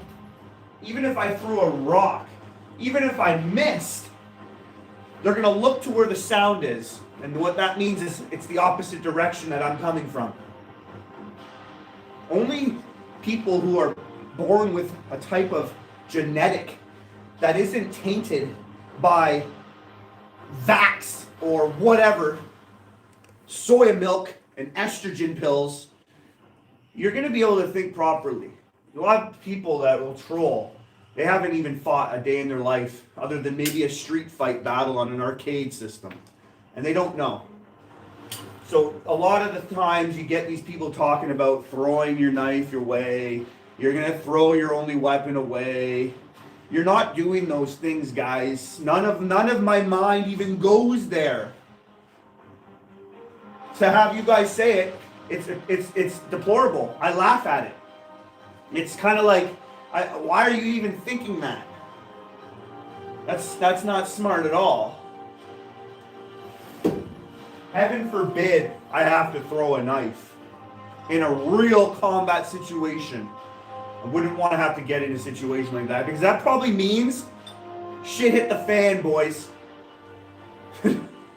even if I threw a rock, even if I missed, they're going to look to where the sound is. And what that means is it's the opposite direction that I'm coming from. Only people who are born with a type of genetic that isn't tainted by vax or whatever, soya milk and estrogen pills, you're going to be able to think properly. A lot of people that will troll, they haven't even fought a day in their life other than maybe a street fight battle on an arcade system. And they don't know. So a lot of the times you get these people talking about throwing your knife away. You're going to throw your only weapon away. You're not doing those things, guys. None of my mind even goes there. To have you guys say it, it's deplorable. I laugh at it. It's kind of like, why are you even thinking that? That's not smart at all. Heaven forbid I have to throw a knife in a real combat situation. I wouldn't want to have to get in a situation like that, because that probably means shit hit the fan, boys.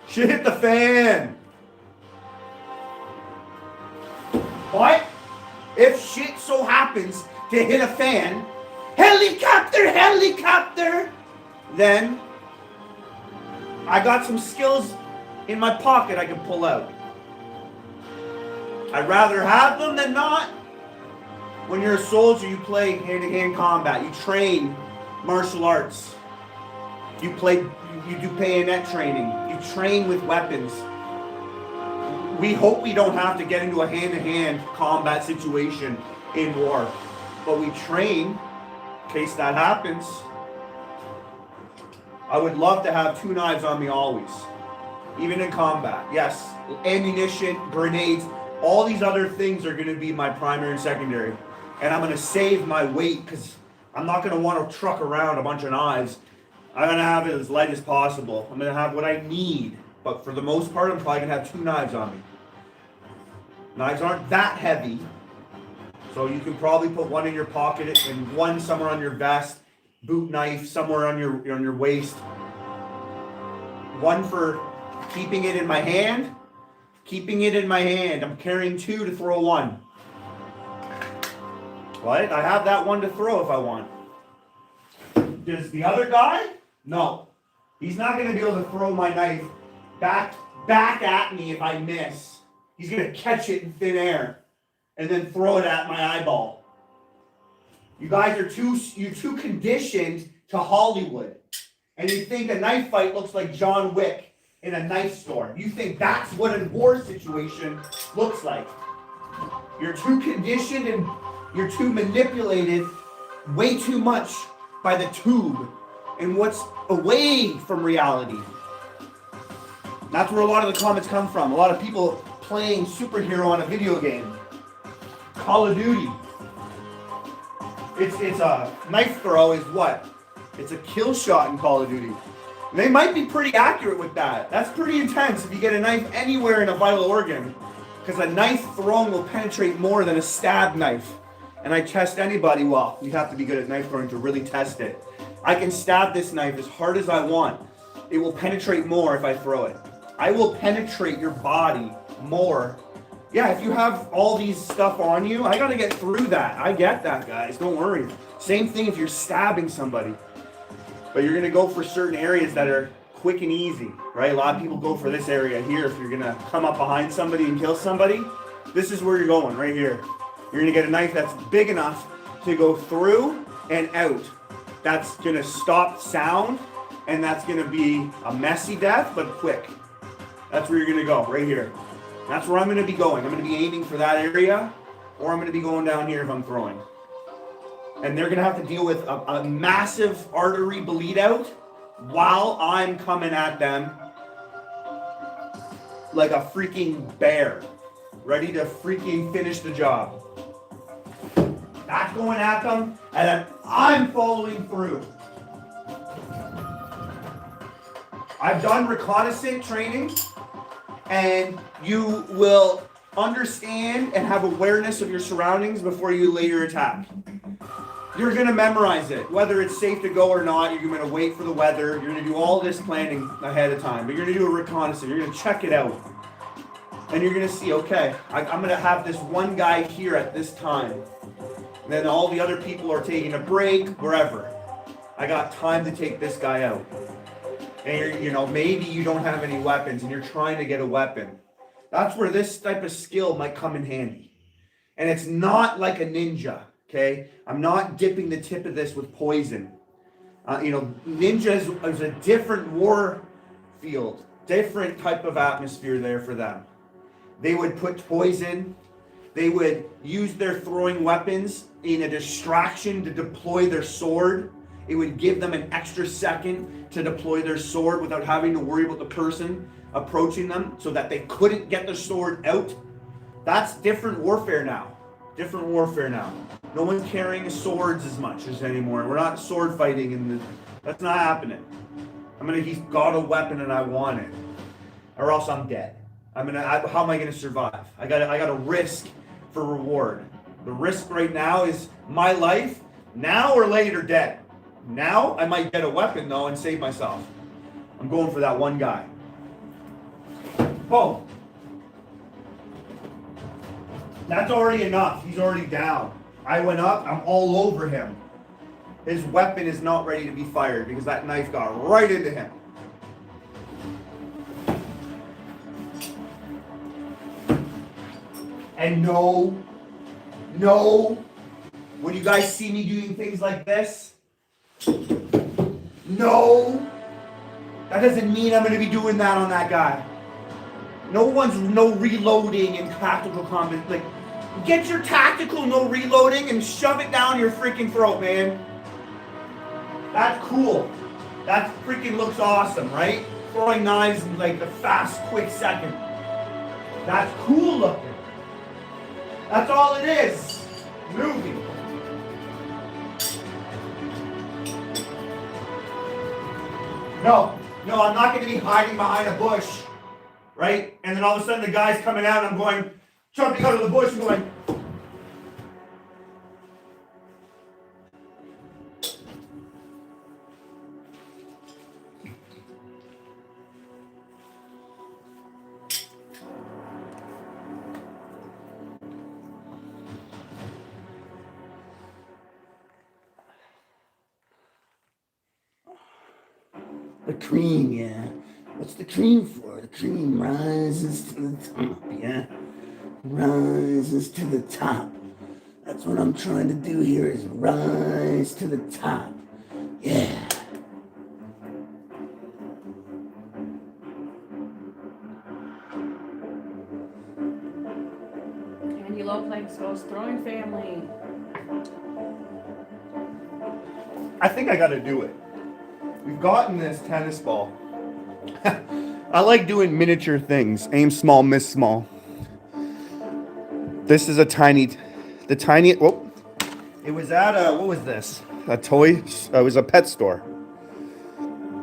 Shit hit the fan. But if shit so happens to hit a fan, helicopter, then I got some skills in my pocket I can pull out. I'd rather have them than not. When you're a soldier, you play hand-to-hand combat. You train martial arts. You do bayonet training. You train with weapons. We hope we don't have to get into a hand-to-hand combat situation in war. But we train in case that happens. I would love to have 2 knives on me always. Even in combat. Yes, ammunition, grenades, all these other things are going to be my primary and secondary. And I'm going to save my weight because I'm not going to want to truck around a bunch of knives. I'm going to have it as light as possible. I'm going to have what I need. But for the most part, I'm probably going to have 2 knives on me. Knives aren't that heavy. So you can probably put one in your pocket and one somewhere on your vest. Boot knife somewhere on your waist. One for keeping it in my hand. Keeping it in my hand. I'm carrying 2 to throw 1. Right? I have that one to throw if I want. Does the other guy? No. He's not going to be able to throw my knife back at me if I miss. He's going to catch it in thin air and then throw it at my eyeball. You guys are too conditioned to Hollywood. And you think a knife fight looks like John Wick in a knife store. You think that's what a war situation looks like. You're too conditioned and you're too manipulated way too much by the tube and what's away from reality. That's where a lot of the comments come from. A lot of people playing superhero on a video game. Call of Duty. It's a knife throw is what? It's a kill shot in Call of Duty. And they might be pretty accurate with that. That's pretty intense if you get a knife anywhere in a vital organ. Because a knife thrown will penetrate more than a stab knife. And I test anybody, well, you have to be good at knife throwing to really test it. I can stab this knife as hard as I want. It will penetrate more if I throw it. I will penetrate your body more. Yeah, if you have all these stuff on you, I gotta get through that. I get that, guys, don't worry. Same thing if you're stabbing somebody. But you're gonna go for certain areas that are quick and easy, right? A lot of people go for this area here. If you're gonna come up behind somebody and kill somebody, this is where you're going, right here. You're gonna get a knife that's big enough to go through and out. That's gonna stop sound, and that's gonna be a messy death, but quick. That's where you're gonna go, right here. That's where I'm gonna be going. I'm gonna be aiming for that area, or I'm gonna be going down here if I'm throwing. And they're gonna have to deal with a massive artery bleed out while I'm coming at them like a freaking bear, ready to freaking finish the job. That's going at them, and then I'm following through. I've done reconnaissance training and you will understand and have awareness of your surroundings before you lay your attack. You're going to memorize it. Whether it's safe to go or not, you're going to wait for the weather. You're going to do all this planning ahead of time. But you're going to do a reconnaissance. You're going to check it out. And you're going to see, okay, I'm going to have this one guy here at this time. And then all the other people are taking a break, wherever. I got time to take this guy out. And maybe you don't have any weapons and you're trying to get a weapon. That's where this type of skill might come in handy. And it's not like a ninja. Okay, I'm not dipping the tip of this with poison. Ninjas is a different war field, different type of atmosphere there for them. They would put poison. They would use their throwing weapons in a distraction to deploy their sword. It would give them an extra second to deploy their sword without having to worry about the person approaching them so that they couldn't get the sword out. That's different warfare now. Different warfare now. No one's carrying swords as much as anymore. We're not sword fighting, that's not happening. He's got a weapon and I want it, or else I'm dead. How am I gonna survive? I gotta risk for reward. The risk right now is my life, now or later dead. Now I might get a weapon though and save myself. I'm going for that one guy. Boom. That's already enough. He's already down. I went up, I'm all over him. His weapon is not ready to be fired because that knife got right into him. And no, when you guys see me doing things like this, no, that doesn't mean I'm going to be doing that on that guy. No reloading in tactical combat. Like, get your tactical no reloading and shove it down your freaking throat, man. That's cool. That freaking looks awesome, right? Throwing knives in like a fast, quick second. That's cool looking. That's all it is. Moving. No, I'm not going to be hiding behind a bush, right? And then all of a sudden the guy's coming out and I'm going, jumping out of the bush and going. The cream, yeah. What's the cream for? The cream rises to the top, yeah. Rises to the top. That's what I'm trying to do here is rise to the top. Yeah. Andy Lopez goes throwing family. I think I gotta do it. We've gotten this tennis ball. I like doing miniature things. Aim small, miss small. This is whoa. It was at what was this? A toy, it was a pet store.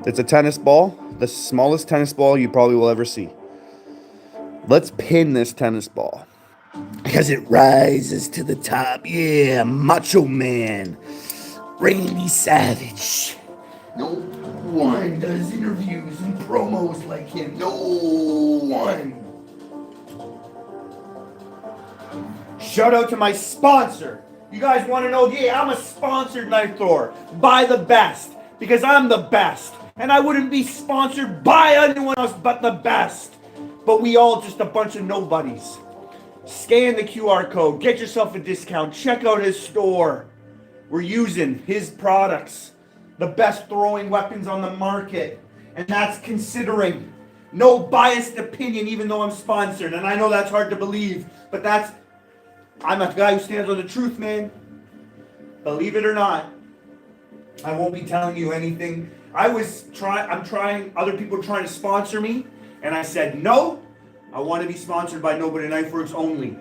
It's a tennis ball, the smallest tennis ball you probably will ever see. Let's pin this tennis ball. Because it rises to the top. Yeah, Macho Man. Randy Savage. No one does interviews and promos like him. No one. Shout out to my sponsor. You guys want to know, yeah, I'm a sponsored knife thrower by the best because I'm the best. And I wouldn't be sponsored by anyone else but the best. But we all just a bunch of nobodies. Scan the QR code. Get yourself a discount. Check out his store. We're using his products. The best throwing weapons on the market. And that's considering no biased opinion even though I'm sponsored. And I know that's hard to believe. But I'm a guy who stands on the truth, man. Believe it or not. I won't be telling you anything. Other people are trying to sponsor me. And I said, no, I want to be sponsored by Nobody Knifeworks only.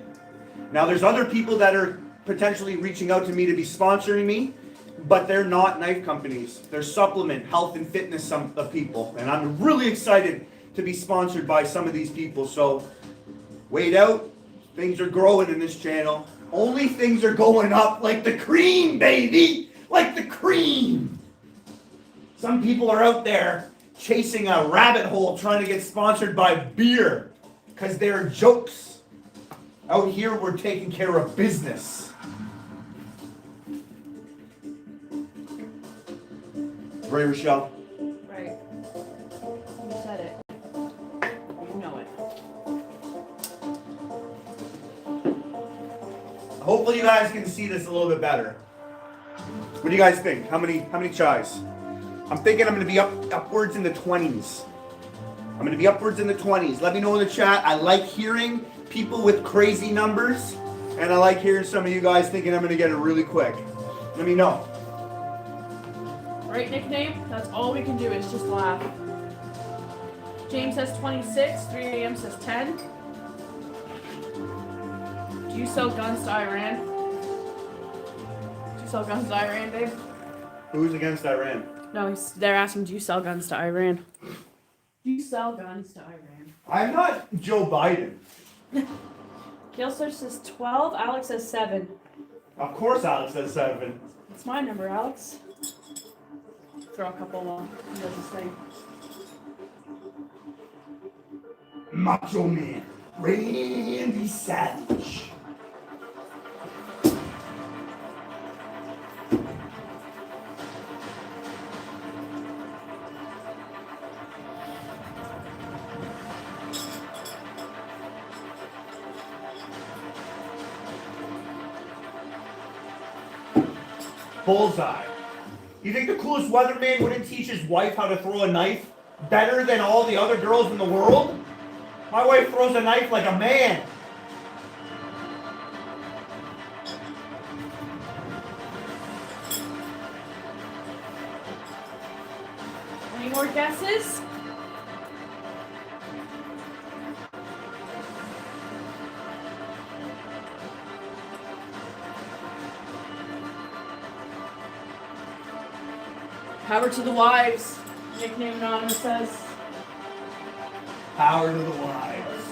Now there's other people that are potentially reaching out to me to be sponsoring me, but they're not knife companies. They're supplement, health and fitness people. And I'm really excited to be sponsored by some of these people. So wait out. Things are growing in this channel. Only things are going up like the cream, baby. Like the cream. Some people are out there chasing a rabbit hole trying to get sponsored by beer because they're jokes. Out here, we're taking care of business. Right, Rochelle? Right. You said it. You know it. Hopefully you guys can see this a little bit better. What do you guys think? How many chais? I'm thinking I'm going to be upwards in the 20s. I'm going to be upwards in the 20s. Let me know in the chat. I like hearing people with crazy numbers, and I like hearing some of you guys thinking I'm going to get it really quick. Let me know. Right nickname? That's all we can do is just laugh. James says 26. 3 a.m. says 10. Do you sell guns to Iran? Do you sell guns to Iran, babe? Who's against Iran? No, they're asking, do you sell guns to Iran? Do you sell guns to Iran? I'm not Joe Biden. Killsearch says 12. Alex says 7. Of course Alex says 7. It's my number, Alex. Throw a couple more. He does his thing. Macho Man. Randy Savage. Bullseye. You think the coolest weatherman wouldn't teach his wife how to throw a knife better than all the other girls in the world? My wife throws a knife like a man. Any more guesses? Power to the wives. Nickname Anonymous says. Power to the wives.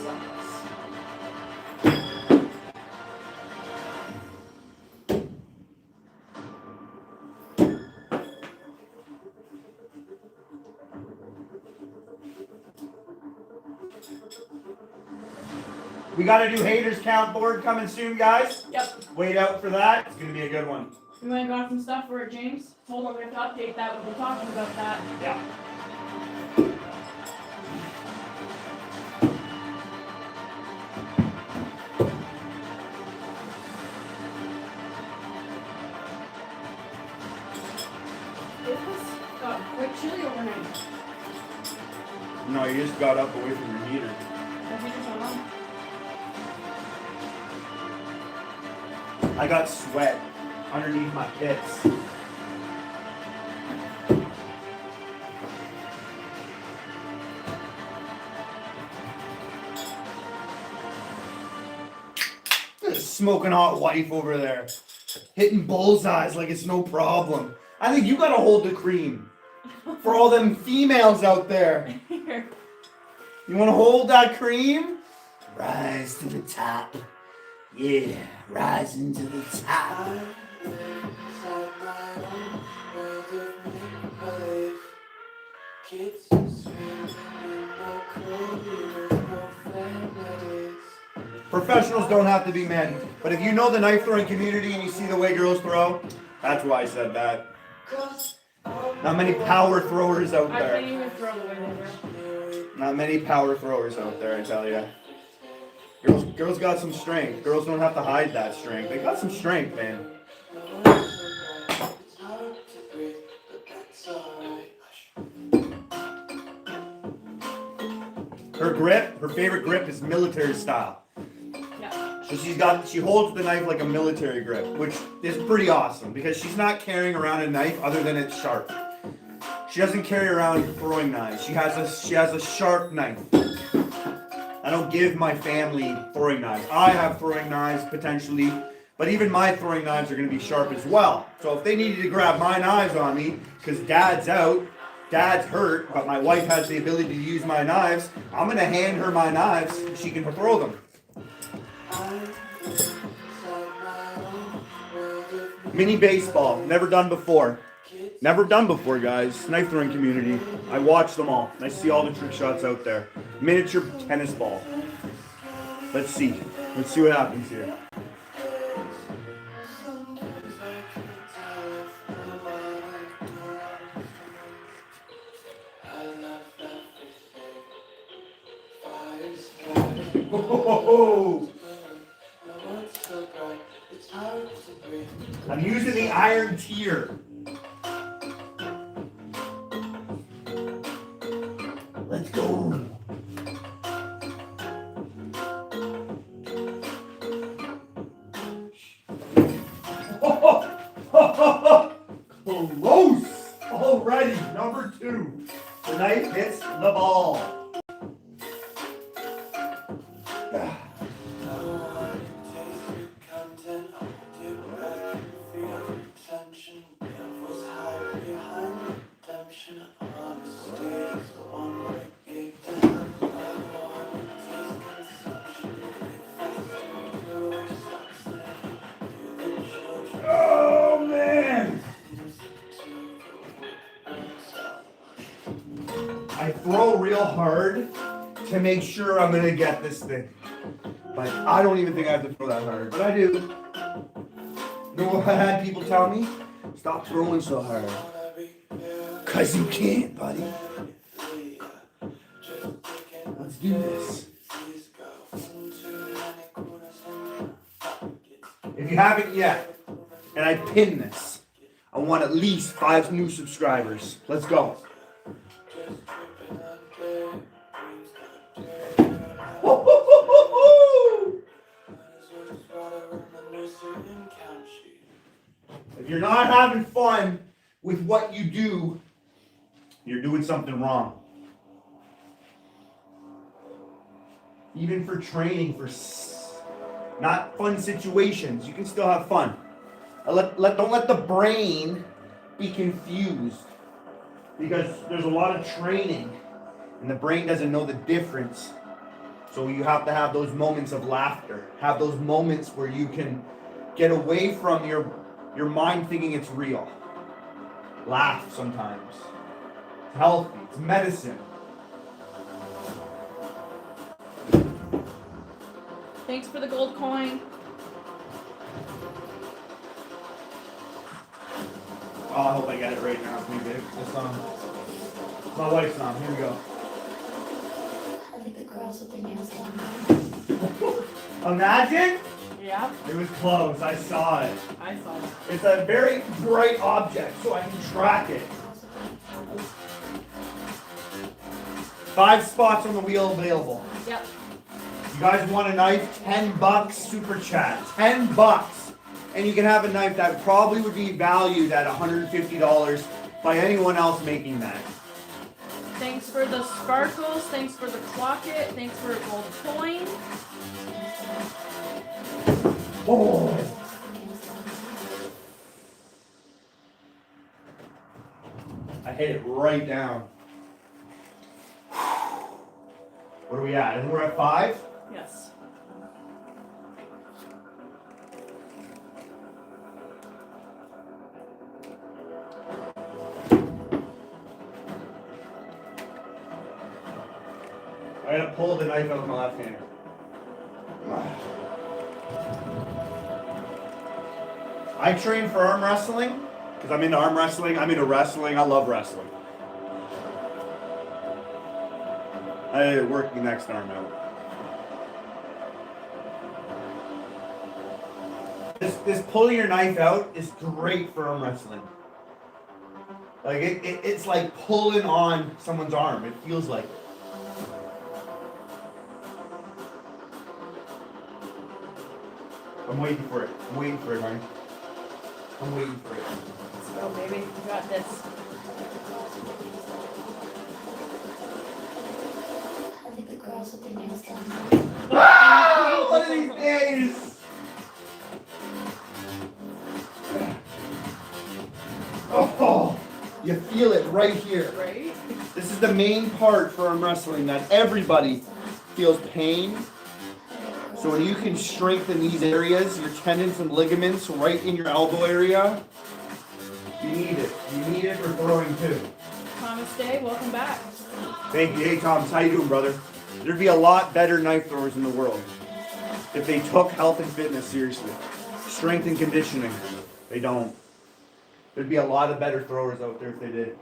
We got a new haters count board coming soon, guys. Yep. Wait out for that. It's going to be a good one. We went and got some stuff for it, James. Hold on, we have to update that. We've been talking about that. Yeah. It was got quite chilly overnight. No, you just got up away from your heater. The heater's on. I got sweat underneath my pits. Smoking hot wife over there. Hitting bullseyes like it's no problem. I think you gotta hold the cream. For all them females out there. Here. You wanna hold that cream? Rise to the top. Yeah, rising to the top. Professionals don't have to be men, but if you know the knife throwing community and you see the way girls throw, that's why I said that. Not many power throwers out I can't there. even throw the way they throw. Not many power throwers out there, I tell you. Girls got some strength. Girls don't have to hide that strength. They got some strength, man. Her grip, her favorite grip is military style. Yeah. So she holds the knife like a military grip, which is pretty awesome because she's not carrying around a knife other than it's sharp. She doesn't carry around throwing knives. She has a sharp knife. I don't give my family throwing knives. I have throwing knives potentially, but even my throwing knives are going to be sharp as well. So if they needed to grab my knives on me because dad's out, Dad's hurt, but my wife has the ability to use my knives. I'm gonna hand her my knives. She can throw them. Mini baseball, never done before. Never done before, guys. Knife throwing community. I watch them all. I see all the trick shots out there. Miniature tennis ball. Let's see. Let's see what happens here. Oh, I'm using the iron tier. Let's go. Close. Alrighty, number 2. The knife hits the ball. Oh man! I throw real hard to make sure I'm gonna get this thing. But I don't even think I have to throw that hard. But I do. You know what I had people tell me? Stop throwing so hard. Cause you can't, buddy. Let's do this. If you haven't yet, and I pin this, I want at least 5 new subscribers. Let's go. If you're not having fun with what you do, you're doing something wrong. Even for training, for not fun situations, you can still have fun. Don't let the brain be confused, because there's a lot of training and the brain doesn't know the difference. So you have to have those moments of laughter, have those moments where you can get away from your mind thinking it's real. Laugh sometimes. It's healthy, it's medicine. Thanks for the gold coin. Oh, I hope I get it right now. It's me, babe. This song. It's my wife's song. Here we go. I think the girls with their nails done. Imagine? Yeah, It was close. I saw it. I saw it. It's a very bright object, so I can track it. 5 spots on the wheel available. Yep. You guys want a knife? $10 super chat. $10. And you can have a knife that probably would be valued at $150 by anyone else making that. Thanks for the sparkles. Thanks for the clocket. Thanks for a gold coin. Oh. I hit it right down. What are we at? I think we're at 5. Yes. I gotta pull the knife out with my left hand. I train for arm wrestling because I'm into arm wrestling. I'm into wrestling. I love wrestling. I work the next arm out. This pulling your knife out is great for arm wrestling. Like it's like pulling on someone's arm. It feels like it. I'm waiting for it. I'm waiting for it, honey. I'm waiting for it. Let's go, baby. You got this. I think the girls with their nails done. Ah! One of these days! Oh, You feel it right here. Right? This is the main part for arm wrestling that everybody feels pain. So when you can strengthen these areas, your tendons and ligaments right in your elbow area, you need it. You need it for throwing too. Thomas Day, welcome back. Thank you. Hey, Thomas, how you doing, brother? There'd be a lot better knife throwers in the world if they took health and fitness seriously. Strength and conditioning. They don't. There'd be a lot of better throwers out there if they did.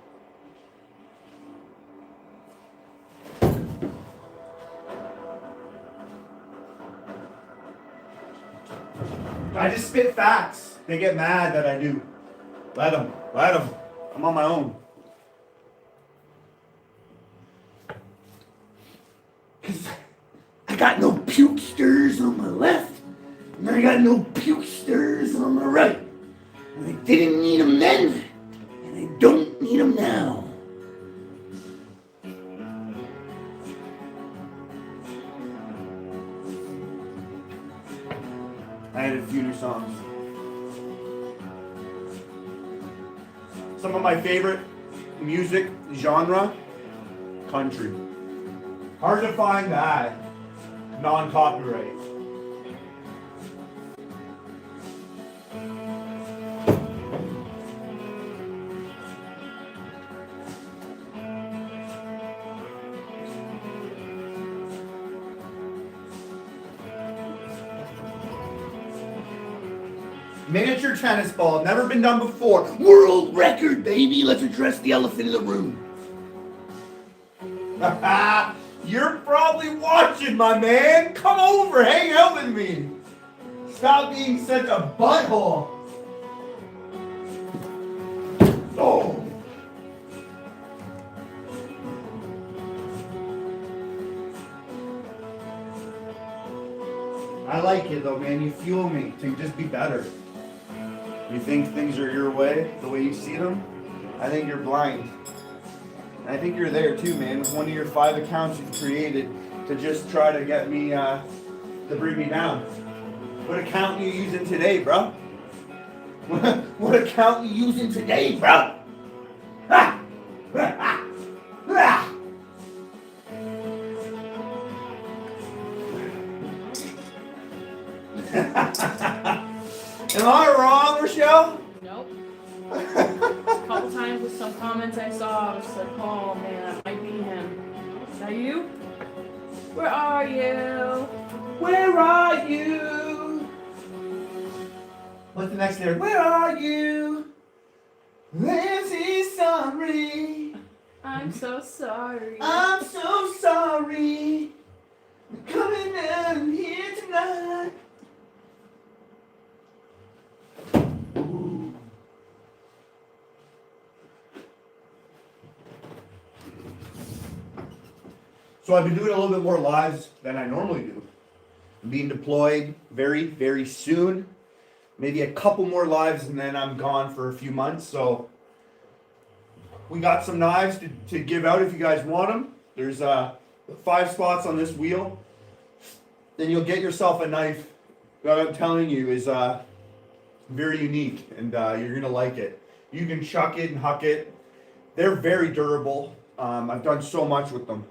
I just spit facts. They get mad that I do. Let them. Let them. I'm on my own. Because I got no pukesters on my left, and I got no pukesters on my right. And I didn't need them then, and I don't need them now. I had a few new songs. Some of my favorite music genre, country. Hard to find that non-copyright. Miniature tennis ball, never been done before. World record, baby. Let's address the elephant in the room. You're probably watching, my man. Come over, hang out with me. Stop being such a butthole. Oh. I like it though, man. You fuel me to just be better. You think things are your way, the way you see them? I think you're blind. And I think you're there too, man, with one of your 5 accounts you've created to just try to get me, to bring me down. What account you using today, bro? What account you using today, bro? Ha! Ha! Ha! Am I wrong, Rochelle? Nope. A couple times with some comments I saw, I was like, oh man, that might be him. Is that you? Where are you? Where are you? What's the next lyric? Where are you? Lindsay, sorry. I'm so sorry. I'm so sorry. I'm coming down here tonight. Ooh. So I've been doing a little bit more lives than I normally do. I'm being deployed very, very soon. Maybe a couple more lives and then I'm gone for a few months. So we got some knives to give out if you guys want them. There's 5 spots on this wheel. Then you'll get yourself a knife that I'm telling you is very unique and you're going to like it. You can chuck it and huck it. They're very durable. I've done so much with them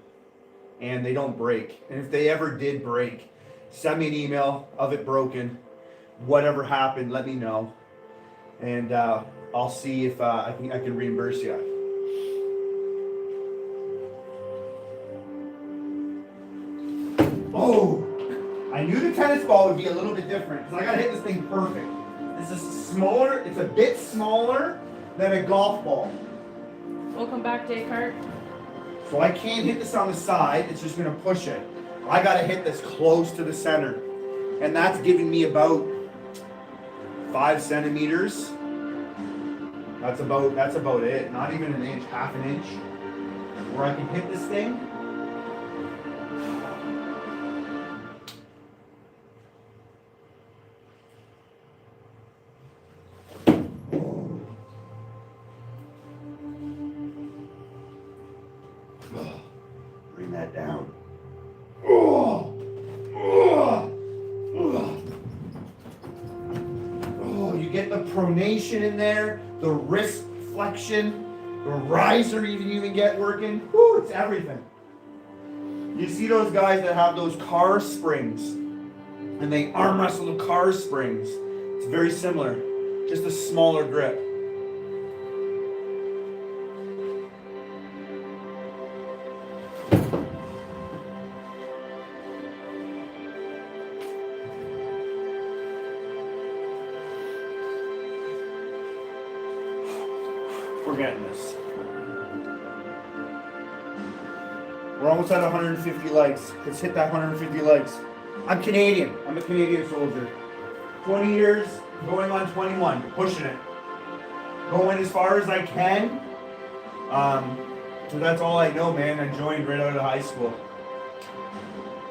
and they don't break. And if they ever did break, send me an email of it broken. Whatever happened, let me know. And I'll see if I can reimburse you. Oh, I knew the tennis ball would be a little bit different because I gotta hit this thing perfect. This is smaller, it's a bit smaller than a golf ball. Welcome back, Descartes. So I can't hit this on the side, it's just gonna push it. I gotta hit this close to the center. And that's giving me about 5 centimeters. That's about it. Not even an inch, half an inch. Where I can hit this thing. Bring that down. Oh, you get the pronation in there, the wrist flexion. The riser you can even get working. Woo, it's everything. You see those guys that have those car springs and they arm wrestle the car springs. It's very similar, just a smaller grip. We're getting this. We're almost at 150 likes. Let's hit that 150 likes. I'm Canadian. I'm a Canadian soldier. 20 years, going on 21, pushing it. Going as far as I can. So that's all I know, man. I joined right out of high school.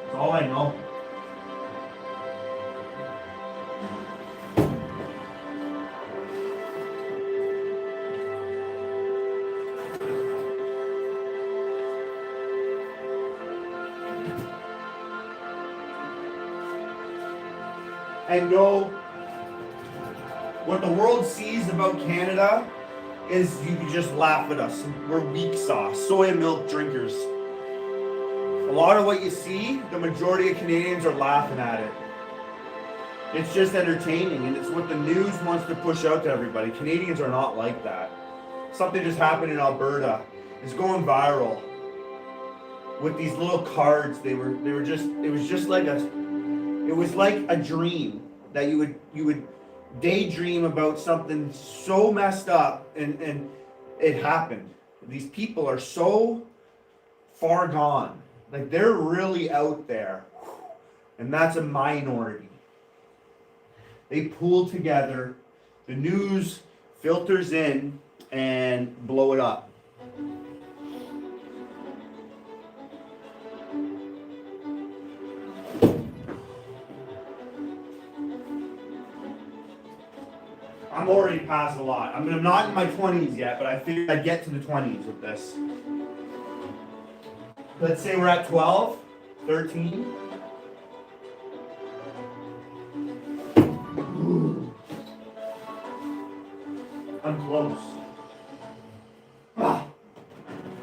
That's all I know. And know what the world sees about Canada is you can just laugh at us. We're weak sauce, soy milk drinkers. A lot of what you see, the majority of Canadians are laughing at it. It's just entertaining, and it's what the news wants to push out to everybody. Canadians are not like that. Something just happened in Alberta. It's going viral. With these little cards, it was like a dream that you would daydream about something so messed up and it happened. These people are so far gone. Like they're really out there. And that's a minority. They pool together, the news filters in and blow it up. I'm already past a lot. I mean, I'm not in my 20s yet, but I figured I'd get to the 20s with this. Let's say we're at 12, 13. Ooh. I'm close. Ah.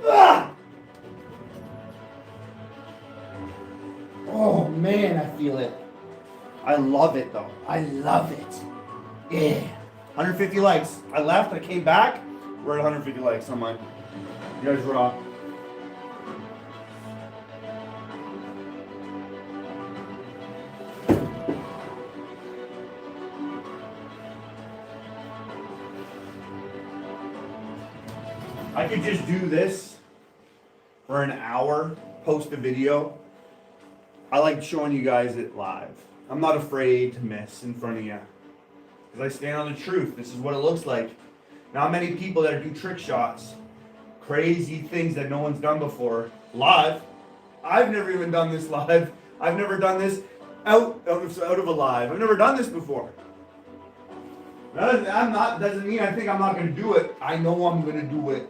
Ah. Oh man, I feel it. I love it though. I love it. Yeah. 150 likes. I left, I came back. We're at 150 likes. I'm like, you guys rock. I could just do this for an hour, post a video. I like showing you guys it live. I'm not afraid to miss in front of you. Because I stand on the truth. This is what it looks like. Not many people that do trick shots, crazy things that no one's done before, live. I've never even done this live. I've never done this out of a live. I've never done this before. Doesn't mean I think I'm not going to do it. I know I'm going to do it.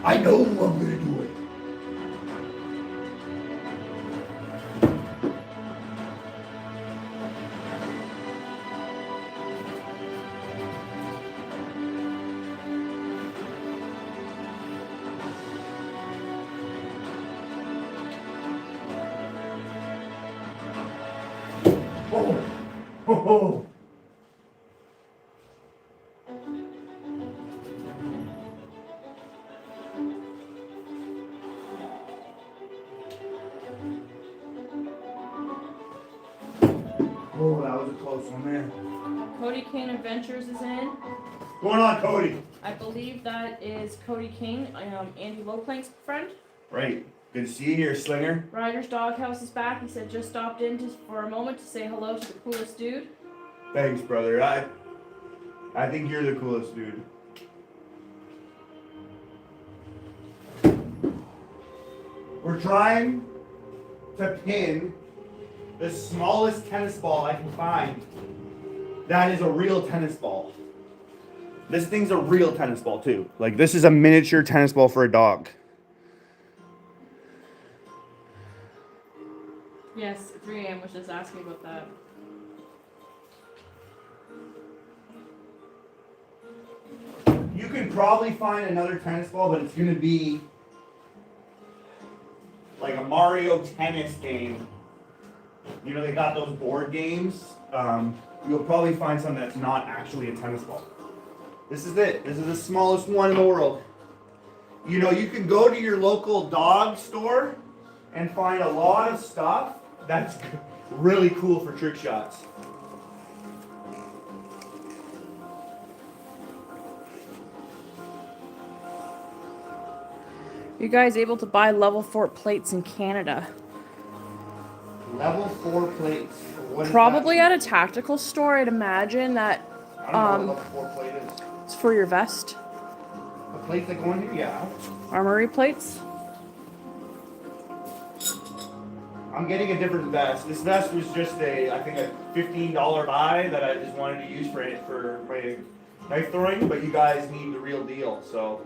I know I'm going to do it. Oh, oh, oh. Oh, that was a close one there. Cody King Adventures is in. What's going on, Cody? I believe that is Cody King, Andy Loplank's friend. Right. Good to see you here, Slinger. Ryder's Doghouse is back. He said just stopped in just for a moment to say hello to the coolest dude. Thanks, brother. I think you're the coolest dude. We're trying to pin the smallest tennis ball I can find. That is a real tennis ball. This thing's a real tennis ball too. Like this is a miniature tennis ball for a dog. Yes, 3 a.m. was just asking about that. You can probably find another tennis ball, but it's gonna be like a Mario tennis game. You know, they got those board games. You'll probably find something that's not actually a tennis ball. This is it. This is the smallest one in the world. You know, you can go to your local dog store and find a lot of stuff that's really cool for trick shots. You guys able to buy level 4 plates in Canada? Level 4 plates. What is Probably that? at a tactical store, I'd imagine that I don't know what level 4 plate is. it's for your vest. The plates that go in here? Yeah. Armory plates. I'm getting a different vest. This vest was just I think a $15 buy that I just wanted to use for my knife throwing, but you guys need the real deal. So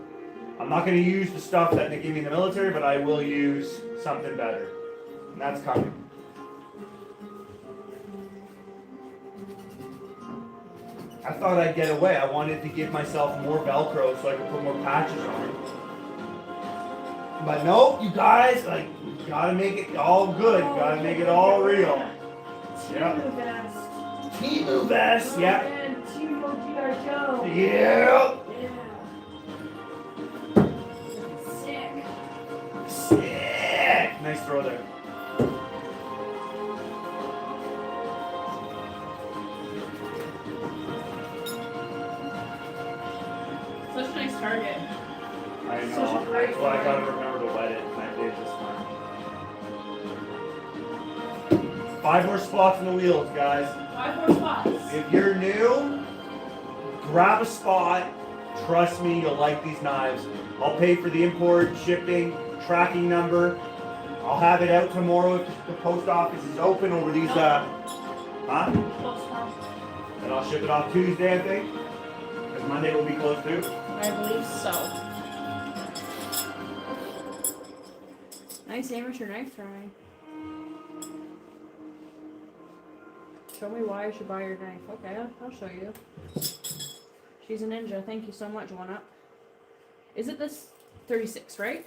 I'm not going to use the stuff that they give me in the military, but I will use something better. And that's coming. I thought I'd get away. I wanted to give myself more Velcro so I could put more patches on. But nope, you guys, like, you gotta make it all good. You gotta make it all real. Yeah. Timu vest, yeah. Yeah. Sick. Nice throw there. Such a nice target. I know. Such a great That's why I one. gotta remember to wet it. And I did this time. 5 more spots in the wheels, guys. 5 more spots. If you're new, grab a spot. Trust me, you'll like these knives. I'll pay for the import, shipping, tracking number. I'll have it out tomorrow if the post office is open over these, Close tomorrow. And I'll ship it off Tuesday, I think. Because Monday will be closed too. I believe so. Nice amateur knife throwing. Show me why I should buy your knife. Okay, I'll show you. She's a ninja. Thank you so much, One Up. Is it this 36, right?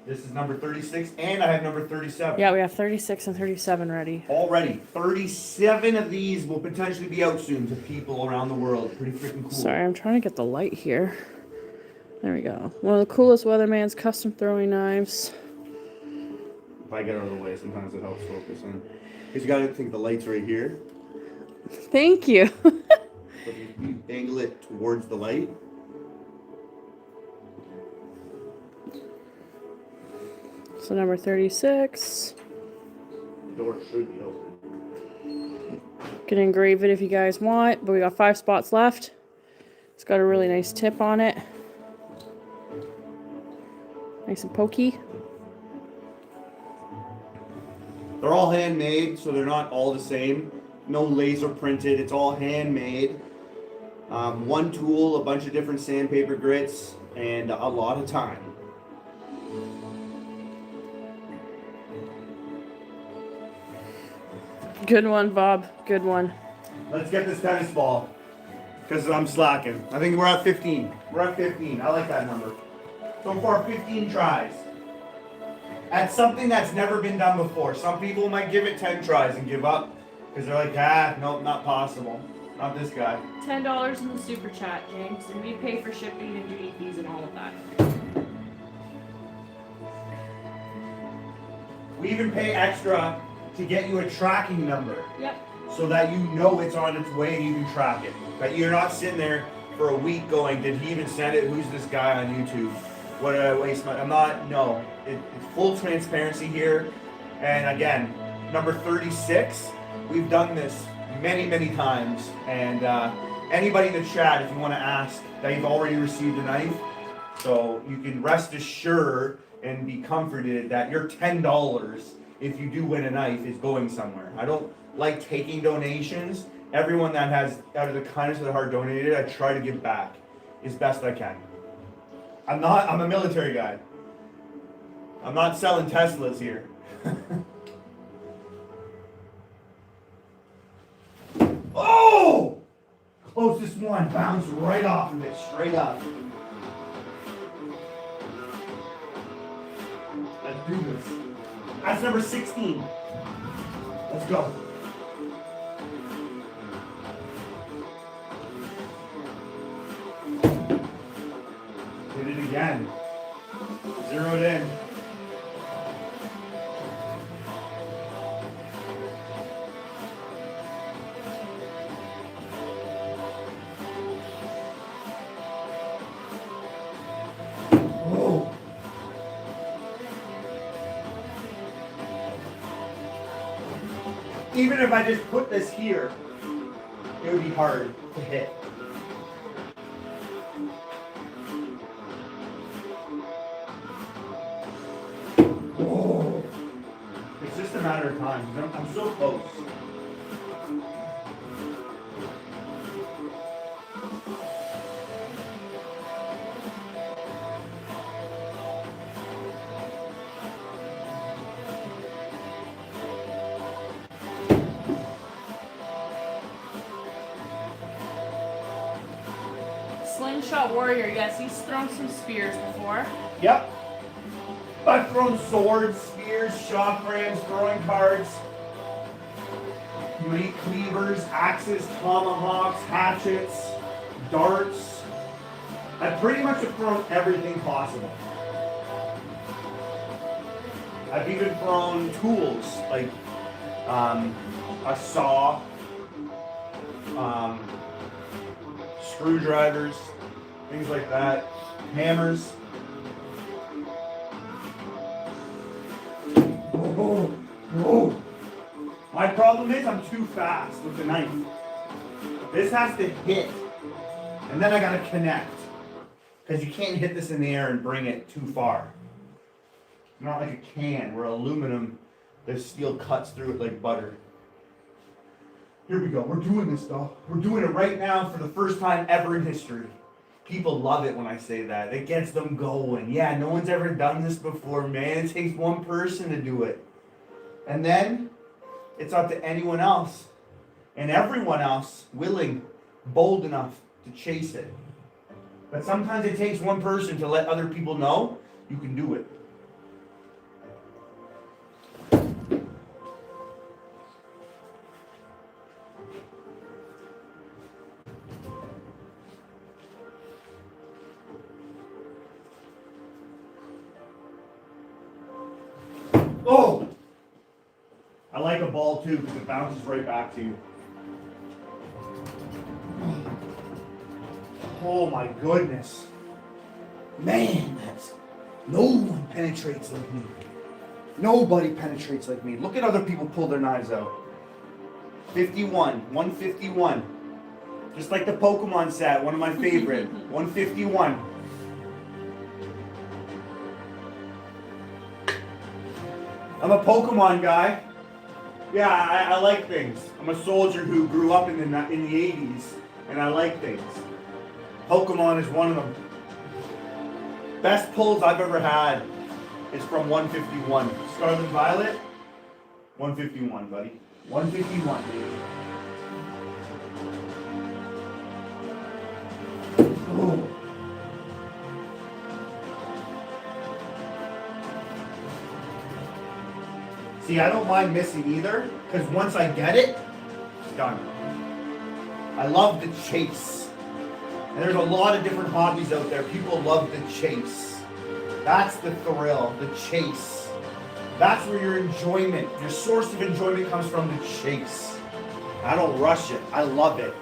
This is number 36, and I have number 37. Yeah, we have 36 and 37 ready. Already, 37 of these will potentially be out soon to people around the world. Pretty freaking cool. Sorry, I'm trying to get the light here. There we go. One of the coolest Weatherman's custom throwing knives. If I get out of the way, sometimes it helps focus in. Because you gotta think the light's right here. Thank you. So if you angle it towards the light. So number 36. The door should be open. Can engrave it if you guys want, but we got 5 spots left. It's got a really nice tip on it. Nice and pokey. They're all handmade, so they're not all the same. No laser printed, it's all handmade. One tool, a bunch of different sandpaper grits, and a lot of time. Good one, Bob. Good one. Let's get this tennis ball, because I'm slacking. I think we're at 15. We're at 15. I like that number. So far, 15 tries. At something that's never been done before. Some people might give it 10 tries and give up, because they're like, nope, not possible. Not this guy. $10 in the super chat, James, and we pay for shipping and duty fees and all of that. We even pay extra to get you a tracking number, Yep. so that you know it's on its way and you can track it. That you're not sitting there for a week going, did he even send it? Who's this guy on YouTube? What did I waste my... I'm not... No. It's full transparency here. And again, number 36, we've done this many, many times. And anybody in the chat, if you want to ask, that you've already received a knife. So you can rest assured and be comforted that your $10, if you do win a knife, is going somewhere. I don't like taking donations. Everyone that has, out of the kindness of their heart, donated, I try to give back as best I can. I'm a military guy. I'm not selling Teslas here. closest one, bounce right off of it, straight up. Let's do this. That's number 16. Let's go. Hit it again. Zeroed in. Whoa. Even if I just put this here, it would be hard to hit. Whoa. It's just a matter of time. I'm so close. Slingshot Warrior, yes, he's thrown some spears before. Yep. I've thrown swords, spears, shock rams, throwing cards, meat cleavers, axes, tomahawks, hatchets, darts. I pretty much have thrown everything possible. I've even thrown tools like a saw, screwdrivers, things like that, hammers. Whoa, whoa. My problem is I'm too fast with the knife. This has to hit, and then I gotta connect. Because you can't hit this in the air and bring it too far. Not like a can where aluminum, the steel cuts through it like butter. Here we go, we're doing this though. We're doing it right now for the first time ever in history. People love it when I say that. It gets them going. Yeah, no one's ever done this before, man. It takes one person to do it. And then, it's up to anyone else. And everyone else willing, bold enough to chase it. But sometimes it takes one person to let other people know you can do it. Oh! I like a ball too because it bounces right back to you. Oh my goodness. Man, no one penetrates like me. Nobody penetrates like me. Look at other people pull their knives out. 51, 151. Just like the Pokemon set, one of my favorite. 151. I'm a Pokemon guy. Yeah, I like things. I'm a soldier who grew up in the 80s, and I like things. Pokemon is one of them. Best pulls I've ever had is from 151. Scarlet Violet, 151, buddy. 151, baby. Oh. See, I don't mind missing either, because once I get it, it's done. I love the chase. And there's a lot of different hobbies out there. People love the chase. That's the thrill, the chase. That's where your enjoyment, your source of enjoyment comes from, the chase. I don't rush it. I love it.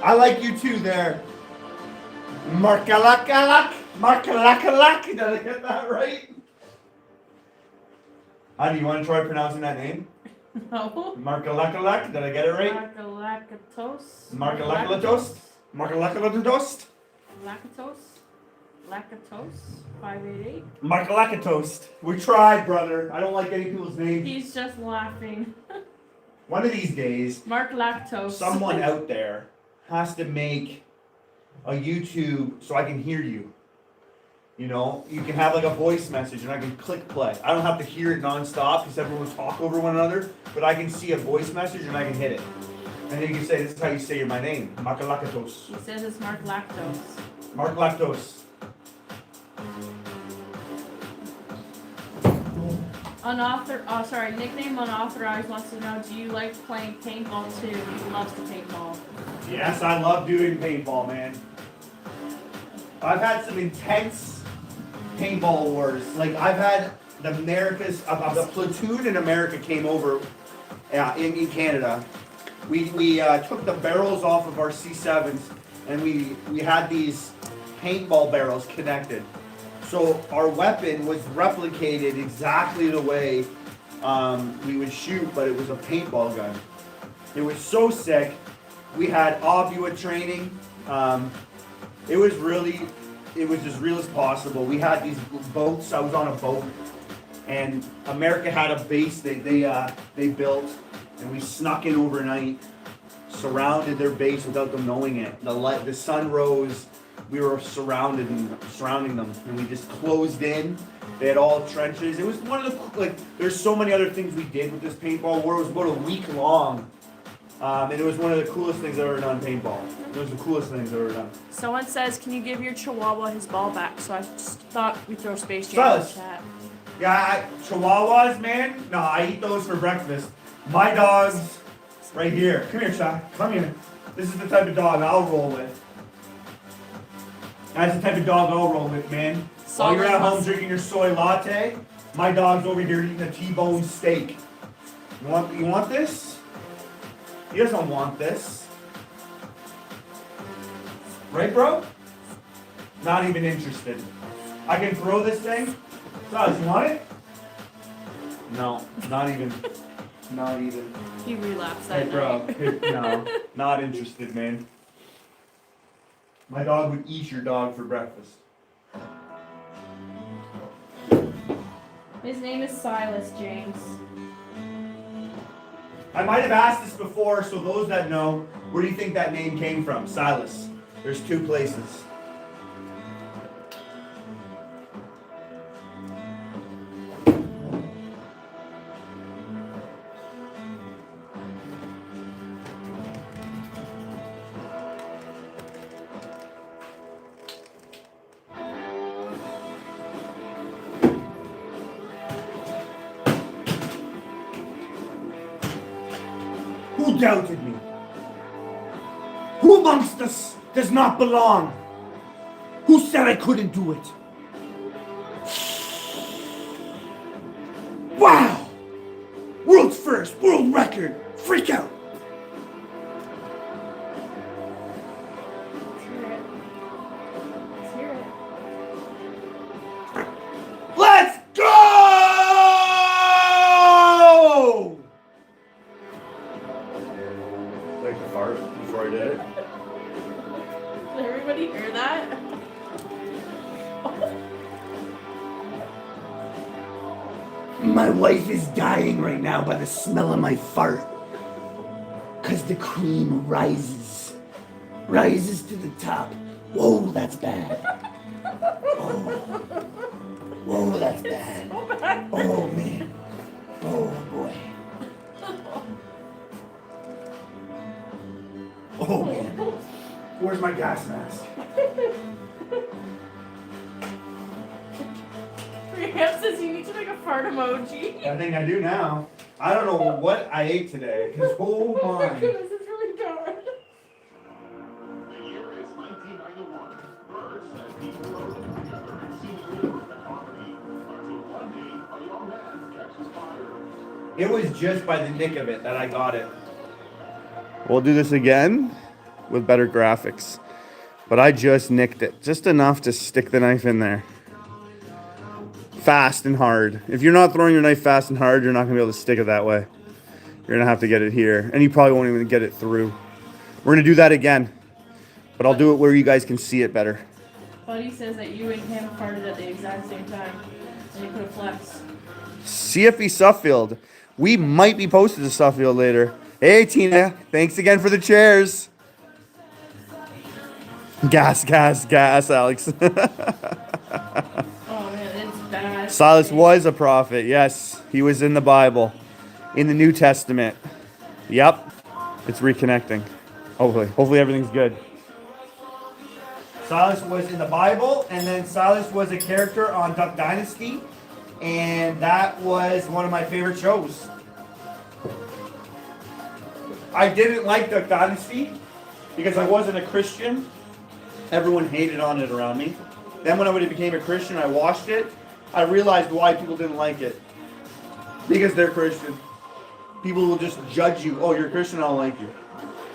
I like you too there. Markalakalak. Markalakalak. Did I get that right? How do you want to try pronouncing that name? No. Markalakalak. Did I get it right? Markalakatos. Markalakalatos. Markalakalatos. Lactose. Lactose. 588. Markalakatoast. We tried, brother. I don't like any people's names. He's just laughing. One of these days, Mark Lactose. someone out there has to make a YouTube so I can hear you. You know, you can have like a voice message and I can click play. I don't have to hear it nonstop because everyone will talk over one another, but I can see a voice message and I can hit it. And then you can say, this is how you say my name, Makalakatos. He says it's Mark Lactose. Mark Lactose. Nickname Unauthorized wants to know, do you like playing paintball too? He loves to paintball. Yes, I love doing paintball, man. I've had some intense paintball wars. Like, I've had the platoon in America came over in Canada. We took the barrels off of our C7s and we had these paintball barrels connected. So our weapon was replicated exactly the way we would shoot, but it was a paintball gun. It was so sick. We had obua training. It was as real as possible. We had these boats. I was on a boat, and America had a base they built, and we snuck in overnight, surrounded their base without them knowing it. The sun rose. We were surrounding them, and we just closed in. They had all trenches. It was one of the there's so many other things we did with this paintball war. It was about a week long. And it was one of the coolest things I've ever done, paintball. It was the coolest things I've ever done. Someone says, can you give your chihuahua his ball back? So I just thought we'd throw Space Jam in the chat. Yeah, chihuahuas, man. No, I eat those for breakfast. My dog's right here. Come here, Chuck. Come here. This is the type of dog I'll roll with. That's the type of dog I'll roll with, man. While you're at home drinking your soy latte, my dog's over here eating a T-bone steak. You want this? He doesn't want this. Right, bro? Not even interested. I can throw this thing. Does you want it? No, not even. Not even. He relapsed Hey, that bro. night. No, not interested, man. My dog would eat your dog for breakfast. His name is Silas James. I might have asked this before, so those that know, where do you think that name came from? Silas. There's two places. Who doubted me? Who amongst us does not belong? Who said I couldn't do it? Wow! World's first, world record, freak out! Let's hear it. Let's hear it. Let's go! Like the fart before I did it. Did everybody hear that? My wife is dying right now by the smell of my fart. Cause the cream rises to the top. Whoa, that's bad. Whoa, that's bad. Oh, man. Oh, boy. Oh, man. Where's my gas mask? Rehab says you need to make a fart emoji. I think I do now. I don't know what I ate today. Cause oh Oh my my. goodness, it's really dark. The year is 1991. Birds and people rode together in scenery and harmony until one day a young man catches fire. It was just by the nick of it that I got it. We'll do this again with better graphics. But I just nicked it. Just enough to stick the knife in there. Fast and hard. If you're not throwing your knife fast and hard, you're not going to be able to stick it that way. You're going to have to get it here. And you probably won't even get it through. We're going to do that again. But I'll do it where you guys can see it better. Buddy says that you and him farted at the exact same time. And you put a flex. CFE Suffield. We might be posted to Suffield later. Hey, Tina. Thanks again for the chairs. Gas, Alex. Oh man, it's bad. Silas was a prophet. Yes, he was in the Bible, in the New Testament. Yep, it's reconnecting. Hopefully everything's good. Silas was in the Bible, and then Silas was a character on Duck Dynasty, and that was one of my favorite shows. I didn't like Duck Dynasty because I wasn't a Christian. Everyone hated on it around me. Then when I became a Christian, I watched it. I realized why people didn't like it. Because they're Christian. People will just judge you. Oh, you're a Christian, I don't like you.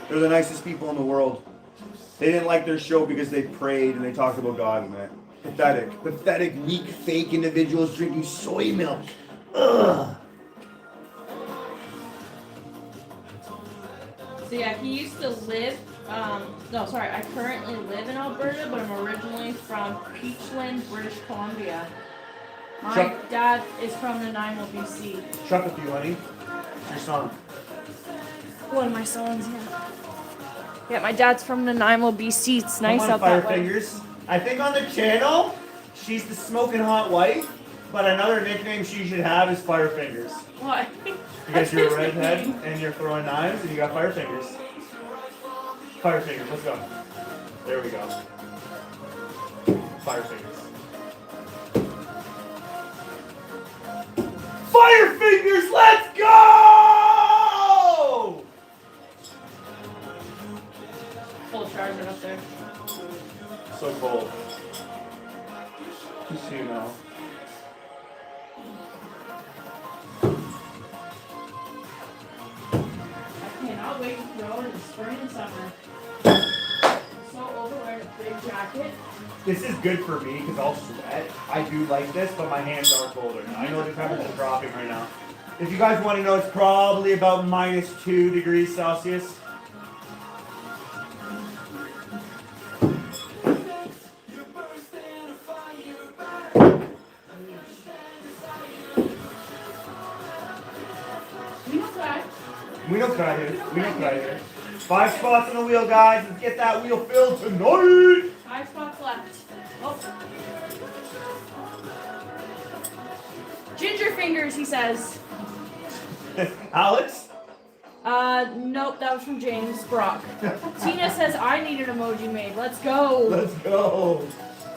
They're the nicest people in the world. They didn't like their show because they prayed and they talked about God in it. Pathetic. Pathetic, weak, fake individuals drinking soy milk. Ugh. So yeah, he used to live, I currently live in Alberta, but I'm originally from Peachland, British Columbia. My dad is from Nanaimo, BC. Chuck with you, honey. It's your song. One of my sons, yeah. Yeah, my dad's from Nanaimo, BC. It's nice Come on, out that way. Firefingers. I think on the channel, she's the smoking hot wife, but another nickname she should have is Firefingers. What? Because you're a redhead and you're throwing knives and you got Firefingers. Firefingers, let's go. There we go. Firefingers. Firefingers, let's go! Full charger up there. So cold. Just so you know. I cannot wait to throw in the spring and summer. So over wearing a big jacket. This is good for me because I'll sweat. I do like this, but my hands are colder now. I know the temperature's dropping right now. If you guys want to know, it's probably about -2 degrees Celsius. We don't cry here. We don't cry here. 5 spots on the wheel, guys. Let's get that wheel filled tonight. 5 spots left. Oh. Ginger fingers, he says. Alex? Nope, that was from James Brock. Tina says I need an emoji made. Let's go. Let's go.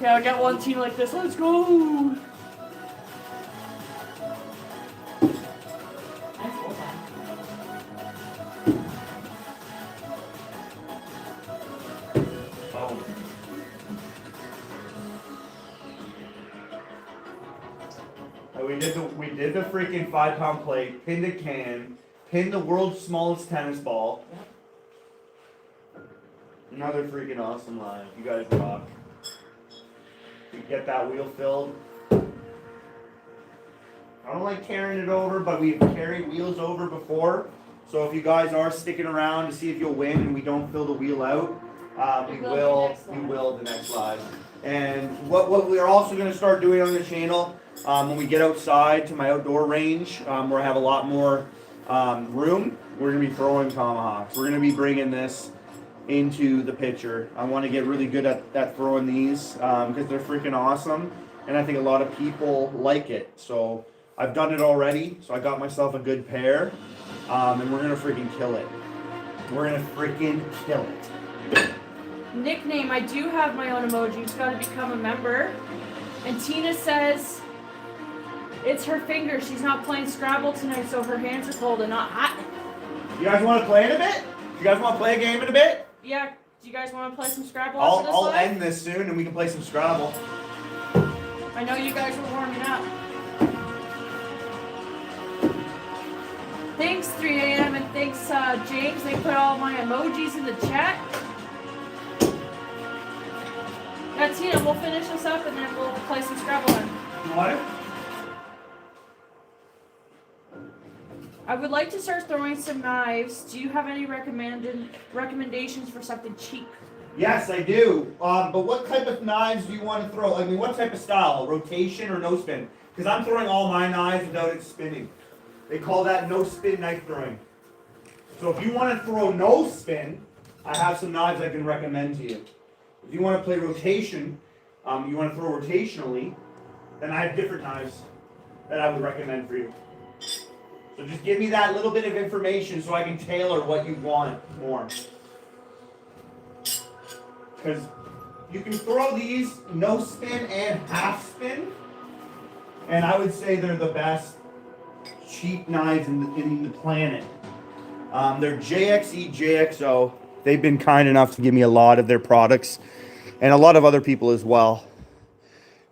Yeah, I got one Tina like this. Let's go. We did the freaking 5-pound plate, pinned a can, pinned the world's smallest tennis ball. Another freaking awesome line. You guys rock. We get that wheel filled. I don't like carrying it over, but we've carried wheels over before. So if you guys are sticking around to see if you'll win and we don't fill the wheel out, we will the next live. And what we're also going to start doing on the channel, when we get outside to my outdoor range, where I have a lot more room, we're going to be throwing tomahawks. We're going to be bringing this into the picture. I want to get really good at throwing these because they're freaking awesome, and I think a lot of people like it. So I've done it already, so I got myself a good pair, and we're going to freaking kill it. We're going to freaking kill it. Nickname, I do have my own emoji. Just gotta become a member. And Tina says it's her fingers. She's not playing Scrabble tonight, so her hands are cold and not hot. You guys want to play in a bit? You guys want to play a game in a bit? Yeah. Do you guys want to play some Scrabble? I'll end this soon and we can play some Scrabble. I know you guys were warming up. Thanks 3 a.m. and thanks James. They put all my emojis in the chat. Yeah, Tina, we'll finish this up and then we'll play some Scrabble then. What? I would like to start throwing some knives. Do you have any recommendations for something cheap? Yes, I do. But what type of knives do you want to throw? I mean, what type of style? Rotation or no spin? Because I'm throwing all my knives without it spinning. They call that no spin knife throwing. So if you want to throw no spin, I have some knives I can recommend to you. If you want to play rotation, you want to throw rotationally, then I have different knives that I would recommend for you. So just give me that little bit of information so I can tailor what you want more. Because you can throw these no spin and half spin, and I would say they're the best cheap knives in the planet. They're JXE, JXO. They've been kind enough to give me a lot of their products, and a lot of other people as well.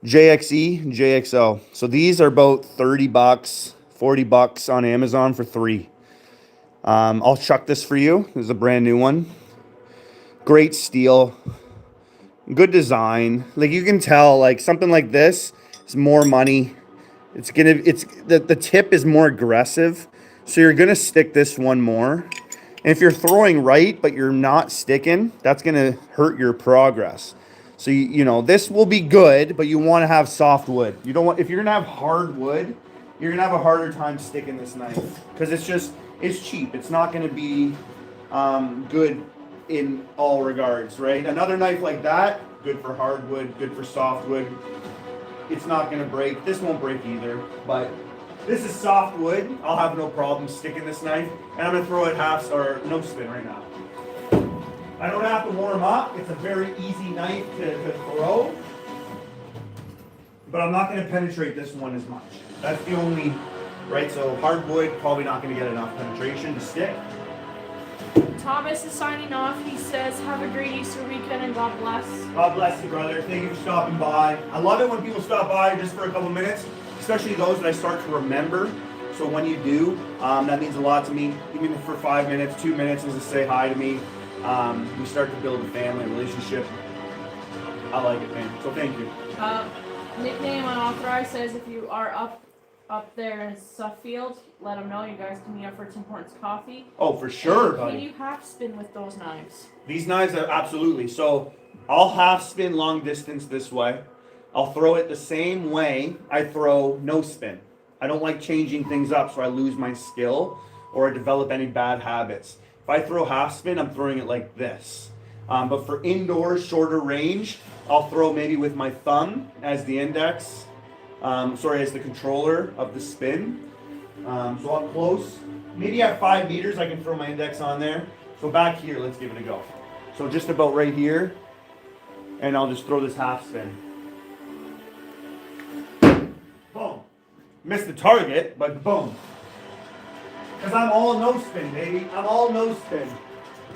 JXE, JXO. So these are about 30 bucks, 40 bucks on Amazon for 3. I'll chuck this for you. This is a brand new one. Great steel. Good design. Like you can tell, like something like this is more money. The tip is more aggressive. So you're gonna stick this one more. And if you're throwing right, but you're not sticking, that's gonna hurt your progress. So you know, this will be good, but you wanna have soft wood. You don't want, if you're gonna have hard wood, you're gonna have a harder time sticking this knife. Because it's cheap. It's not gonna be good in all regards, right? Another knife like that, good for hardwood, good for softwood. It's not gonna break. This won't break either, but this is softwood. I'll have no problem sticking this knife, and I'm gonna throw it half or no spin right now. I don't have to warm up. It's a very easy knife to throw, but I'm not gonna penetrate this one as much. That's the only, right? So hardwood, probably not gonna get enough penetration to stick. Thomas is signing off. He says, have a great Easter weekend and God bless. God bless you, brother. Thank you for stopping by. I love it when people stop by just for a couple minutes, especially those that I start to remember. So when you do, that means a lot to me. Even for 5 minutes, 2 minutes, just to say hi to me. We start to build a family relationship. I like it, man. So thank you. Nickname unauthorized says if you are up there in Suffield, let them know. You guys can meet up for Tim Hortons coffee. Oh, for sure, Can buddy. you half spin with those knives? These knives are absolutely. So I'll half spin long distance this way. I'll throw it the same way I throw no spin. I don't like changing things up so I lose my skill or develop any bad habits. If I throw half spin, I'm throwing it like this. But for indoors, shorter range, I'll throw maybe with my thumb as the index, as the controller of the spin. So up close, maybe at 5 meters, I can throw my index on there. So back here, let's give it a go. So just about right here, and I'll just throw this half spin. Boom. Missed the target, but boom. Because I'm all no spin, baby. I'm all no spin.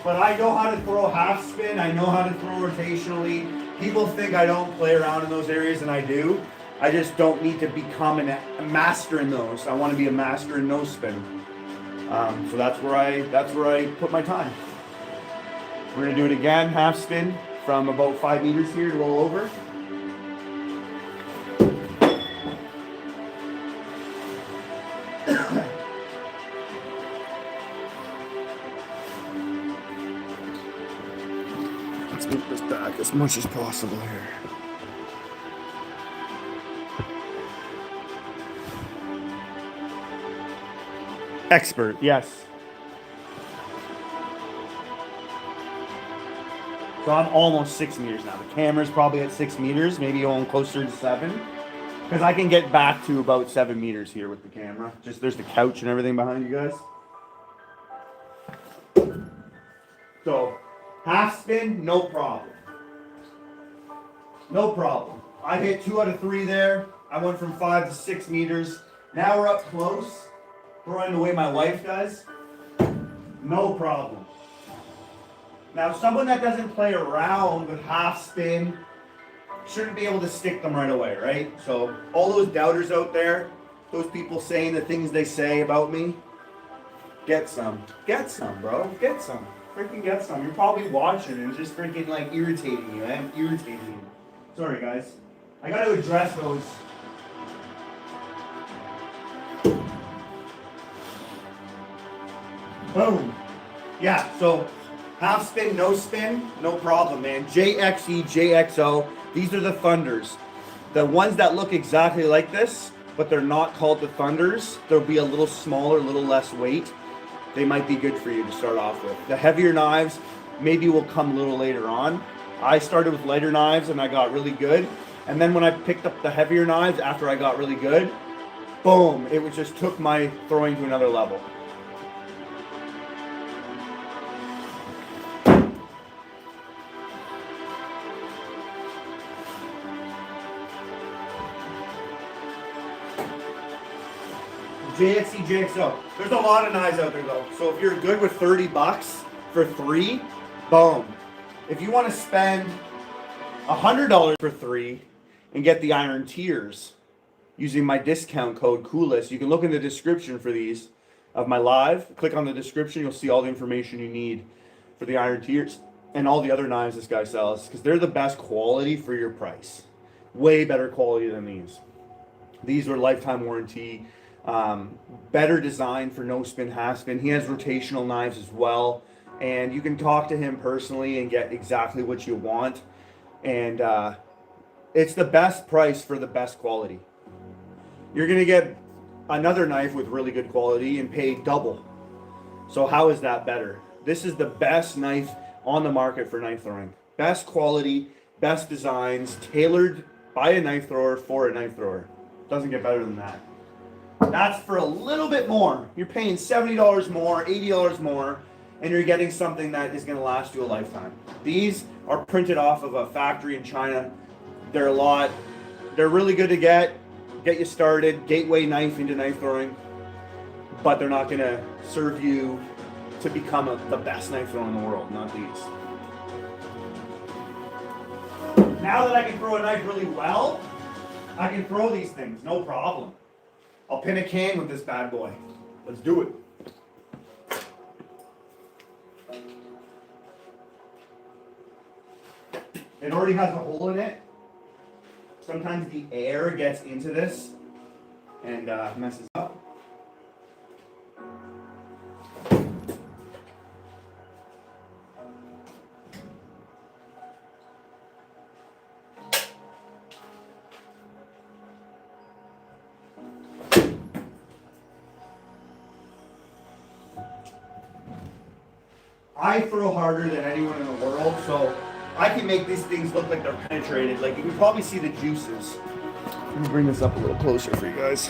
But I know how to throw half spin. I know how to throw rotationally. People think I don't play around in those areas, and I do. I just don't need to become a master in those. I want to be a master in no spin. So that's where I put my time. We're gonna do it again, half spin from about 5 meters here to roll over. Let's move this back as much as possible here. Expert, yes. So I'm almost 6 meters now. The camera's probably at 6 meters, maybe going closer to 7. Because I can get back to about 7 meters here with the camera. Just there's the couch and everything behind you guys. So half spin, no problem. No problem. I hit 2 out of 3 there. I went from 5 to 6 meters. Now we're up close. Throwing the way my wife does. No problem. Now someone that doesn't play around with half spin shouldn't be able to stick them right away, right? So all those doubters out there, those people saying the things they say about me, get some. Get some, bro. Get some. Freaking get some. You're probably watching and just freaking like irritating you. I'm irritating you. Sorry guys. I gotta address those. Boom. Yeah, so half spin, no spin, no problem, man. JXE, JXO, these are the Thunders. The ones that look exactly like this, but they're not called the Thunders. They'll be a little smaller, a little less weight. They might be good for you to start off with. The heavier knives maybe will come a little later on. I started with lighter knives and I got really good. And then when I picked up the heavier knives after I got really good, boom, it was just took my throwing to another level. JXE, JXO. There's a lot of knives out there though. So if you're good with $30 for 3, boom. If you want to spend $100 for 3 and get the iron tiers using my discount code COOLEST, you can look in the description for these of my live. Click on the description, you'll see all the information you need for the iron tiers and all the other knives this guy sells, because they're the best quality for your price. Way better quality than these. These are lifetime warranty. Better design for no spin, half spin. He has rotational knives as well, and you can talk to him personally and get exactly what you want. And it's the best price for the best quality. You're gonna get another knife with really good quality and pay double. So how is that better? This is the best knife on the market for knife throwing. Best quality, best designs, tailored by a knife thrower for a knife thrower. Doesn't get better than that. That's for a little bit more. You're paying $70 more, $80 more, and you're getting something that is going to last you a lifetime. These are printed off of a factory in China. They're really good to get you started, gateway knife into knife throwing, but they're not going to serve you to become the best knife thrower in the world, not these. Now that I can throw a knife really well, I can throw these things, no problem. I'll pin a can with this bad boy. Let's do it. It already has a hole in it. Sometimes the air gets into this and messes up. I throw harder than anyone in the world, so I can make these things look like they're penetrated. Like you can probably see the juices. Let me bring this up a little closer for you guys.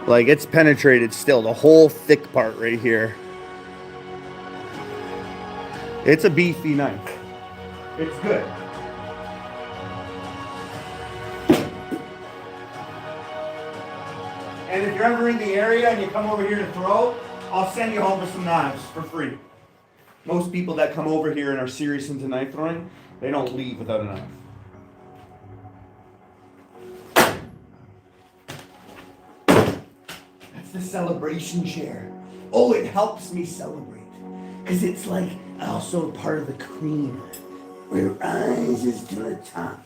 Like it's penetrated still, the whole thick part right here. It's a beefy knife. It's good. And if you're ever in the area and you come over here to throw, I'll send you home with some knives for free. Most people that come over here and are serious into knife throwing, they don't leave without a knife. That's the celebration chair. Oh, it helps me celebrate. Because it's like also part of the cream where it rises to the top.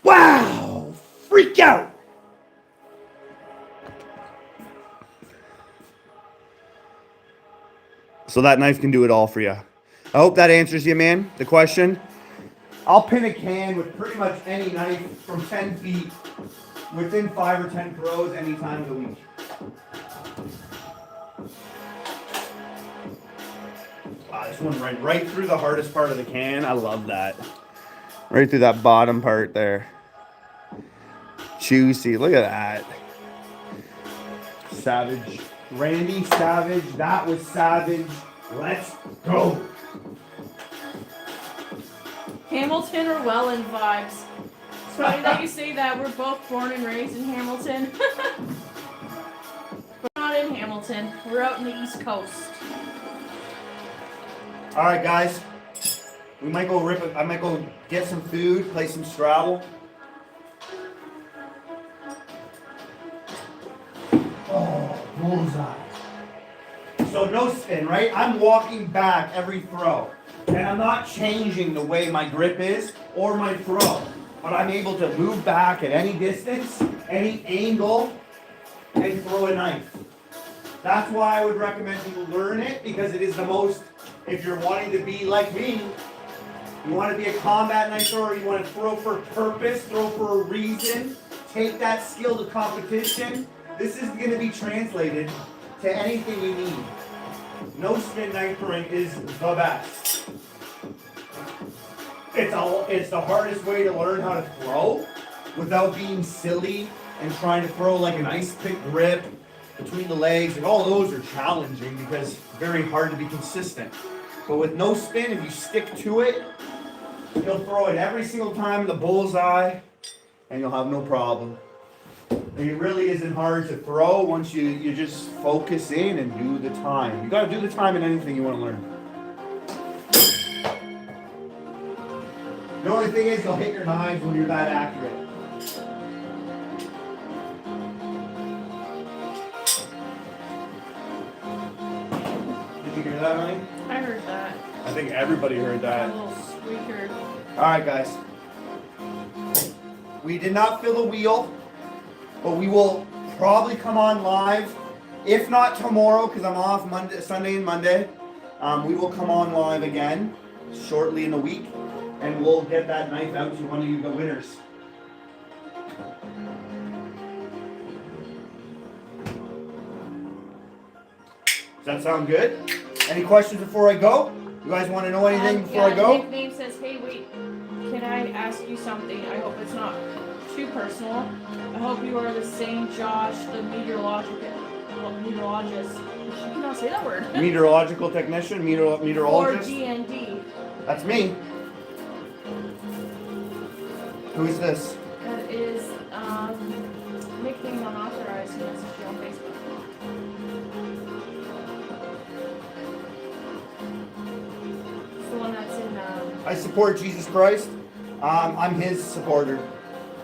Wow! Freak out! So that knife can do it all for you. I hope that answers you, man, the question. I'll pin a can with pretty much any knife from 10 feet within 5 or 10 throws any time of the week. Wow, this one right through the hardest part of the can. I love that. Right through that bottom part there. Juicy. Look at that. Savage. Randy Savage. That was savage. Let's go. Hamilton or Welland vibes. It's funny that you say that. We're both born and raised in Hamilton. We're not in Hamilton. We're out in the East Coast. All right, guys. We might go I might go get some food, play some Scrabble. Oh, bullseye. So no spin, right? I'm walking back every throw. And I'm not changing the way my grip is or my throw. But I'm able to move back at any distance, any angle, and throw a knife. That's why I would recommend you learn it, because it is the most, if you're wanting to be like me, you want to be a combat knife thrower, you want to throw for purpose, throw for a reason, take that skill to competition. This is going to be translated to anything you need. No spin knife throwing is the best. It's the hardest way to learn how to throw without being silly and trying to throw like an ice pick grip between the legs. And all those are challenging because it's very hard to be consistent. But with no spin, if you stick to it, you'll throw it every single time in the bullseye and you'll have no problem. And it really isn't hard to throw once you just focus in and do the time. You gotta do the time in anything you want to learn. The only thing is you'll hit your knives when you're that accurate. Did you hear that, Ryan? I heard that. I think everybody heard A that. little squeaker. Alright guys. We did not fill the wheel, but we will probably come on live. If not tomorrow, because I'm off Sunday and Monday. We will come on live again shortly in the week. And we'll get that knife out to one of you, the winners. Does that sound good? Any questions before I go? You guys want to know anything before I go? Nickname says, hey, wait, can I ask you something? I hope it's not too personal. I hope you are the same Josh, the meteorologist. You cannot say that word. Meteorological technician, Or meteorologist. GND. That's me. Who is this? That is nickname unauthorized. He messaged you on Facebook. It's the one that's in. I support Jesus Christ. I'm his supporter.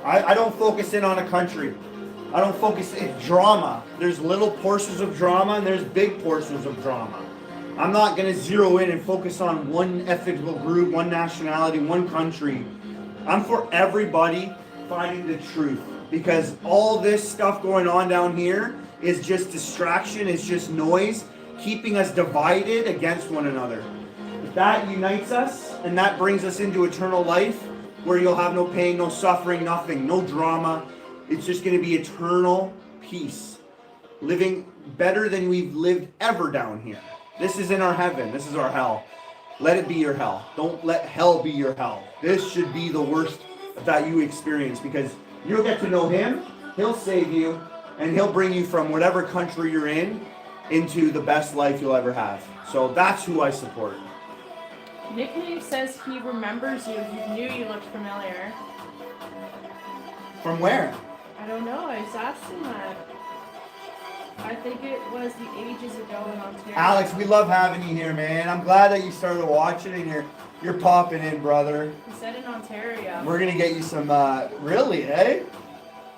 I don't focus in on a country. I don't focus in drama. There's little portions of drama and there's big portions of drama. I'm not going to zero in and focus on one ethical group, one nationality, one country. I'm for everybody finding the truth, because all this stuff going on down here is just distraction, it's just noise, keeping us divided against one another. If that unites us and that brings us into eternal life, where you'll have no pain, no suffering, nothing, no drama, it's just going to be eternal peace. Living better than we've lived ever down here. This is in our heaven, this is our hell. Let it be your hell. Don't let hell be your hell. This should be the worst that you experience, because you'll get to know him, he'll save you, and he'll bring you from whatever country you're in into the best life you'll ever have. So that's who I support. Nickname says he remembers you. He knew you looked familiar. From where? I don't know. I was asking that. I think it was the ages ago in Ontario. Alex, we love having you here, man. I'm glad that you started watching and you're popping in, brother. He said in Ontario. We're gonna get you some, really, eh?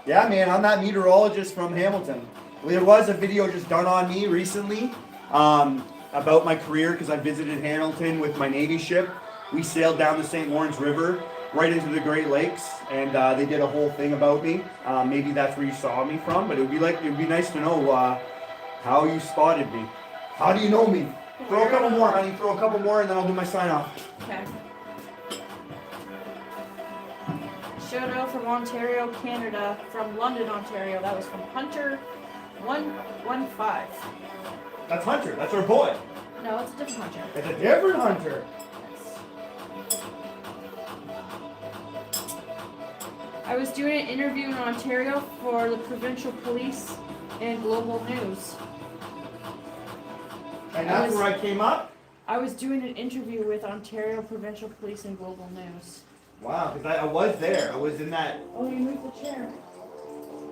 Yeah, man, I'm that meteorologist from Hamilton. There was a video just done on me recently about my career, because I visited Hamilton with my Navy ship. We sailed down the St. Lawrence River right into the Great Lakes, and they did a whole thing about me. Maybe that's where you saw me from, but it'd be nice to know how you spotted me. How do you know me? Throw a couple more, honey. Throw a couple more, and then I'll do my sign off. Okay. Shout out from Ontario, Canada, from London, Ontario. That was from Hunter 115. That's Hunter. That's our boy. No, it's a different Hunter. It's a different Hunter. I was doing an interview in Ontario for the provincial police and global news. And that's where I came up? I was doing an interview with Ontario Provincial Police and Global News. Wow, because I was there. I was in that. Oh, you moved the chair.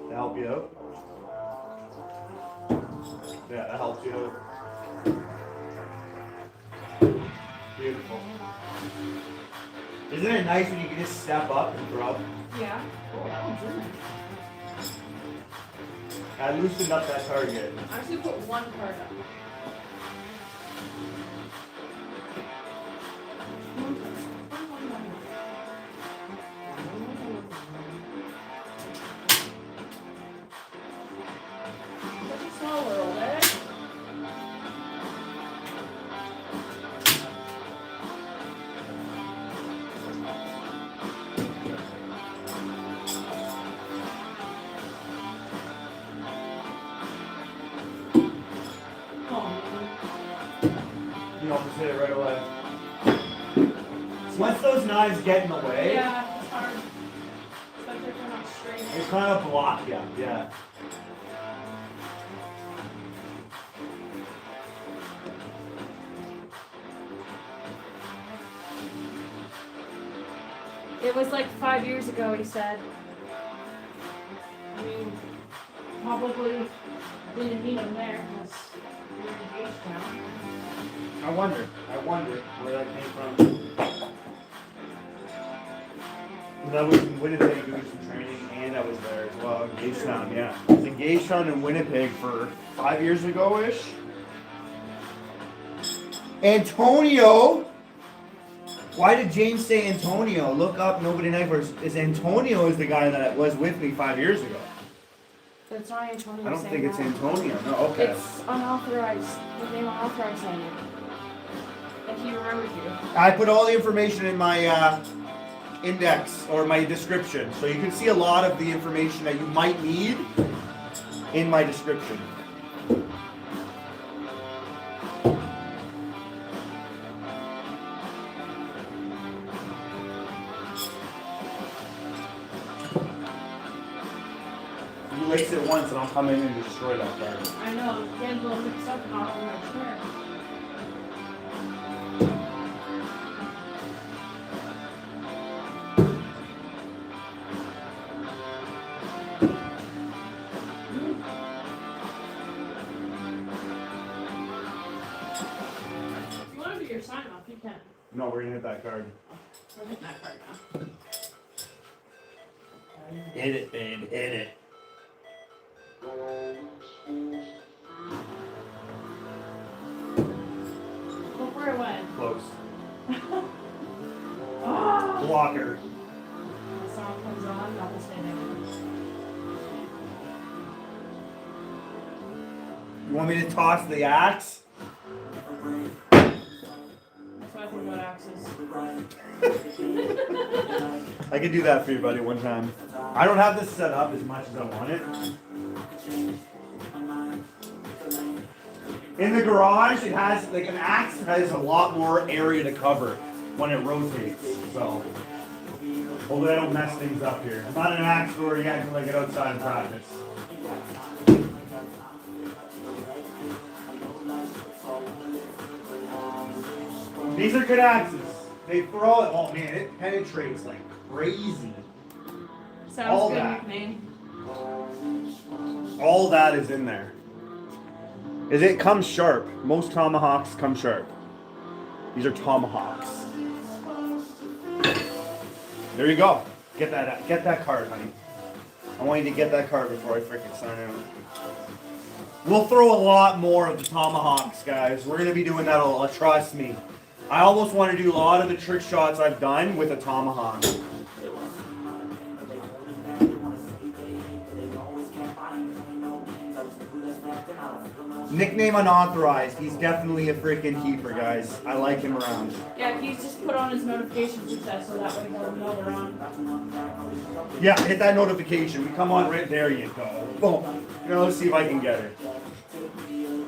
To help you out. Yeah, that helps you out. Beautiful. Isn't it nice when you can just step up and throw? Yeah. I loosened up that target. I actually put one card up. What's your small world, eh? hit it right away. So once those knives get in the way, Yeah, it's hard. Especially if they're not straight. it's kind of block, yeah. It was like 5 years ago, he said. I mean, probably didn't need him there unless you're engaged now. I wonder where that came from. That was in Winnipeg doing some training, and I was there as well. In Gagetown, yeah. I was in Gagetown in Winnipeg for 5 years ago-ish. Antonio! Why did James say Antonio? Look up Nobody Knifeworks. Antonio is the guy that was with me 5 years ago. It's not Antonio. I don't saying think it's that. Antonio. No, okay. It's unauthorized. The name unauthorized saying it. Like he remembered you. I put all the information in my index or my description, so you can see a lot of the information that you might need in my description. You lace it once and I'll come in and destroy that card. I know. Getting a little mixed up now in my chair. If you want to do your sign off, you can. No, we're gonna hit that card. We're hitting that card now. Hit it, babe. Hit it. Look where it went. Close. Ah! Blocker. The song comes on, that will stay there. You want me to toss the axe? That's what I think about axes. I could do that for you, buddy, one time. I don't have this set up as much as I want it. In the garage, it has, like, an axe has a lot more area to cover when it rotates, so. Hopefully I don't mess things up here. I'm not an axe thrower yet until I get outside and practice. These are good axes. They throw it, oh man, it penetrates like crazy. Sounds All good that. nickname. All that is in there. It comes sharp. Most tomahawks come sharp. These are tomahawks. There you go. Get that card, honey. I want you to get that card before I freaking sign out. We'll throw a lot more of the tomahawks, guys. We're gonna be doing that a lot, trust me. I almost want to do a lot of the trick shots I've done with a tomahawk. Nickname unauthorized. He's definitely a freaking keeper, guys. I like him around. Yeah, he's just put on his notifications and stuff so that way he'll know we're on. Yeah, hit that notification. We come on right there. You go. Boom. Now let's see if I can get it.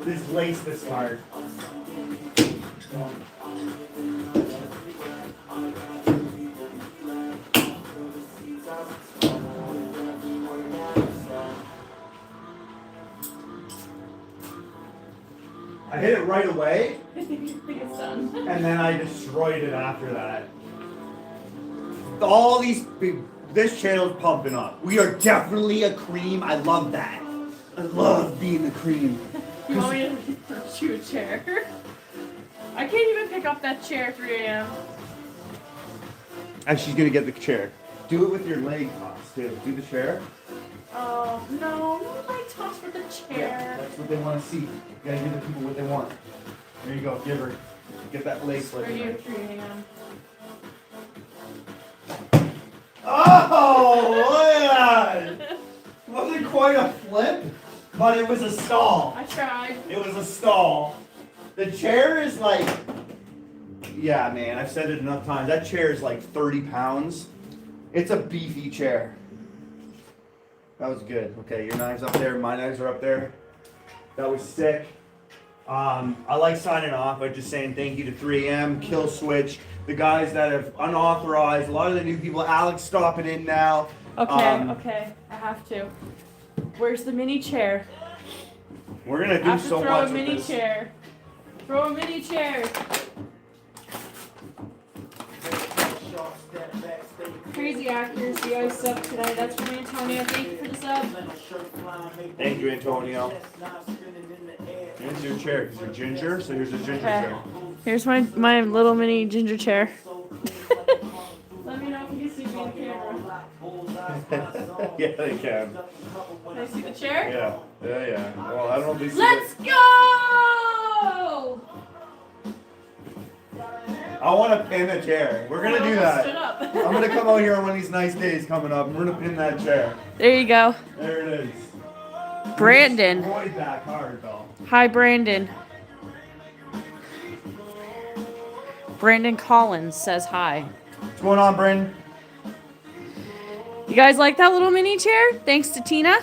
This lace this card. I hit it right away, I think it's done. and then I destroyed it after that. All these, this channel's pumping up. We are definitely a cream. I love that. I love being the cream. You want me to shoot a chair? I can't even pick up that chair at 3 a.m. And she's gonna get the chair. Do it with your leg toss too. Do the chair. Oh, no. I toss with the chair. That's what they want to see. You gotta give the people what they want. There you go. Give her. Get that leg slip. Right here at 3 a.m. Oh, look at that! It wasn't quite a flip, but it was a stall. I tried. It was a stall. The chair is like, yeah, man, I've said it enough times. That chair is like 30 pounds. It's a beefy chair. That was good. Okay, your knives up there, my knives are up there. That was sick. I like signing off by just saying thank you to 3M, Kill Switch, the guys that have unauthorized, a lot of the new people, Alex stopping in now. Okay, okay, I have to. Where's the mini chair? We're gonna I do have to so throw much a with mini this. chair. Throw a mini chair. Crazy accuracy I sub tonight. That's from Antonio. Thank you for the sub. Thank you, Antonio. Here's your chair, because you're ginger, so here's a ginger Okay. chair. Here's my little mini ginger chair. Let me know if you can see me in camera. Yeah, they can. Can I see the chair? Yeah. Well, I don't know if they see Let's it. go! I want to pin a chair. We're gonna do Stood that. up. I'm gonna come out here on one of these nice days coming up, and we're gonna pin that chair. There you go. There it is. Brandon. Roy back hard though. Hi, Brandon. Brandon Collins says hi. What's going on, Brandon? You guys like that little mini chair? Thanks to Tina.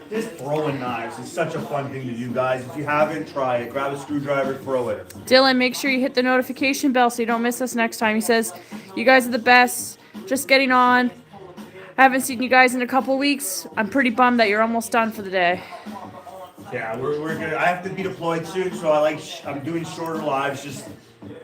Just throwing knives is such a fun thing to do, guys. If you haven't, try it. Grab a screwdriver, throw it. Dylan, make sure you hit the notification bell so you don't miss us next time. He says, you guys are the best. Just getting on. I haven't seen you guys in a couple weeks. I'm pretty bummed that you're almost done for the day. Yeah, we're gonna. I have to be deployed soon, so I'm doing shorter lives, just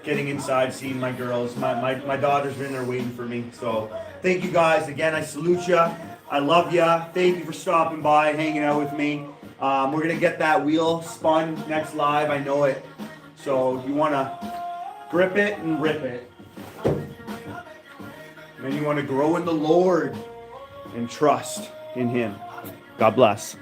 getting inside, seeing my girls. My daughter's been there waiting for me. So thank you guys again. I salute ya. I love ya. Thank you for stopping by, hanging out with me. We're gonna get that wheel spun next live. I know it. So you wanna grip it and rip it. And then you wanna grow in the Lord and trust in Him. God bless.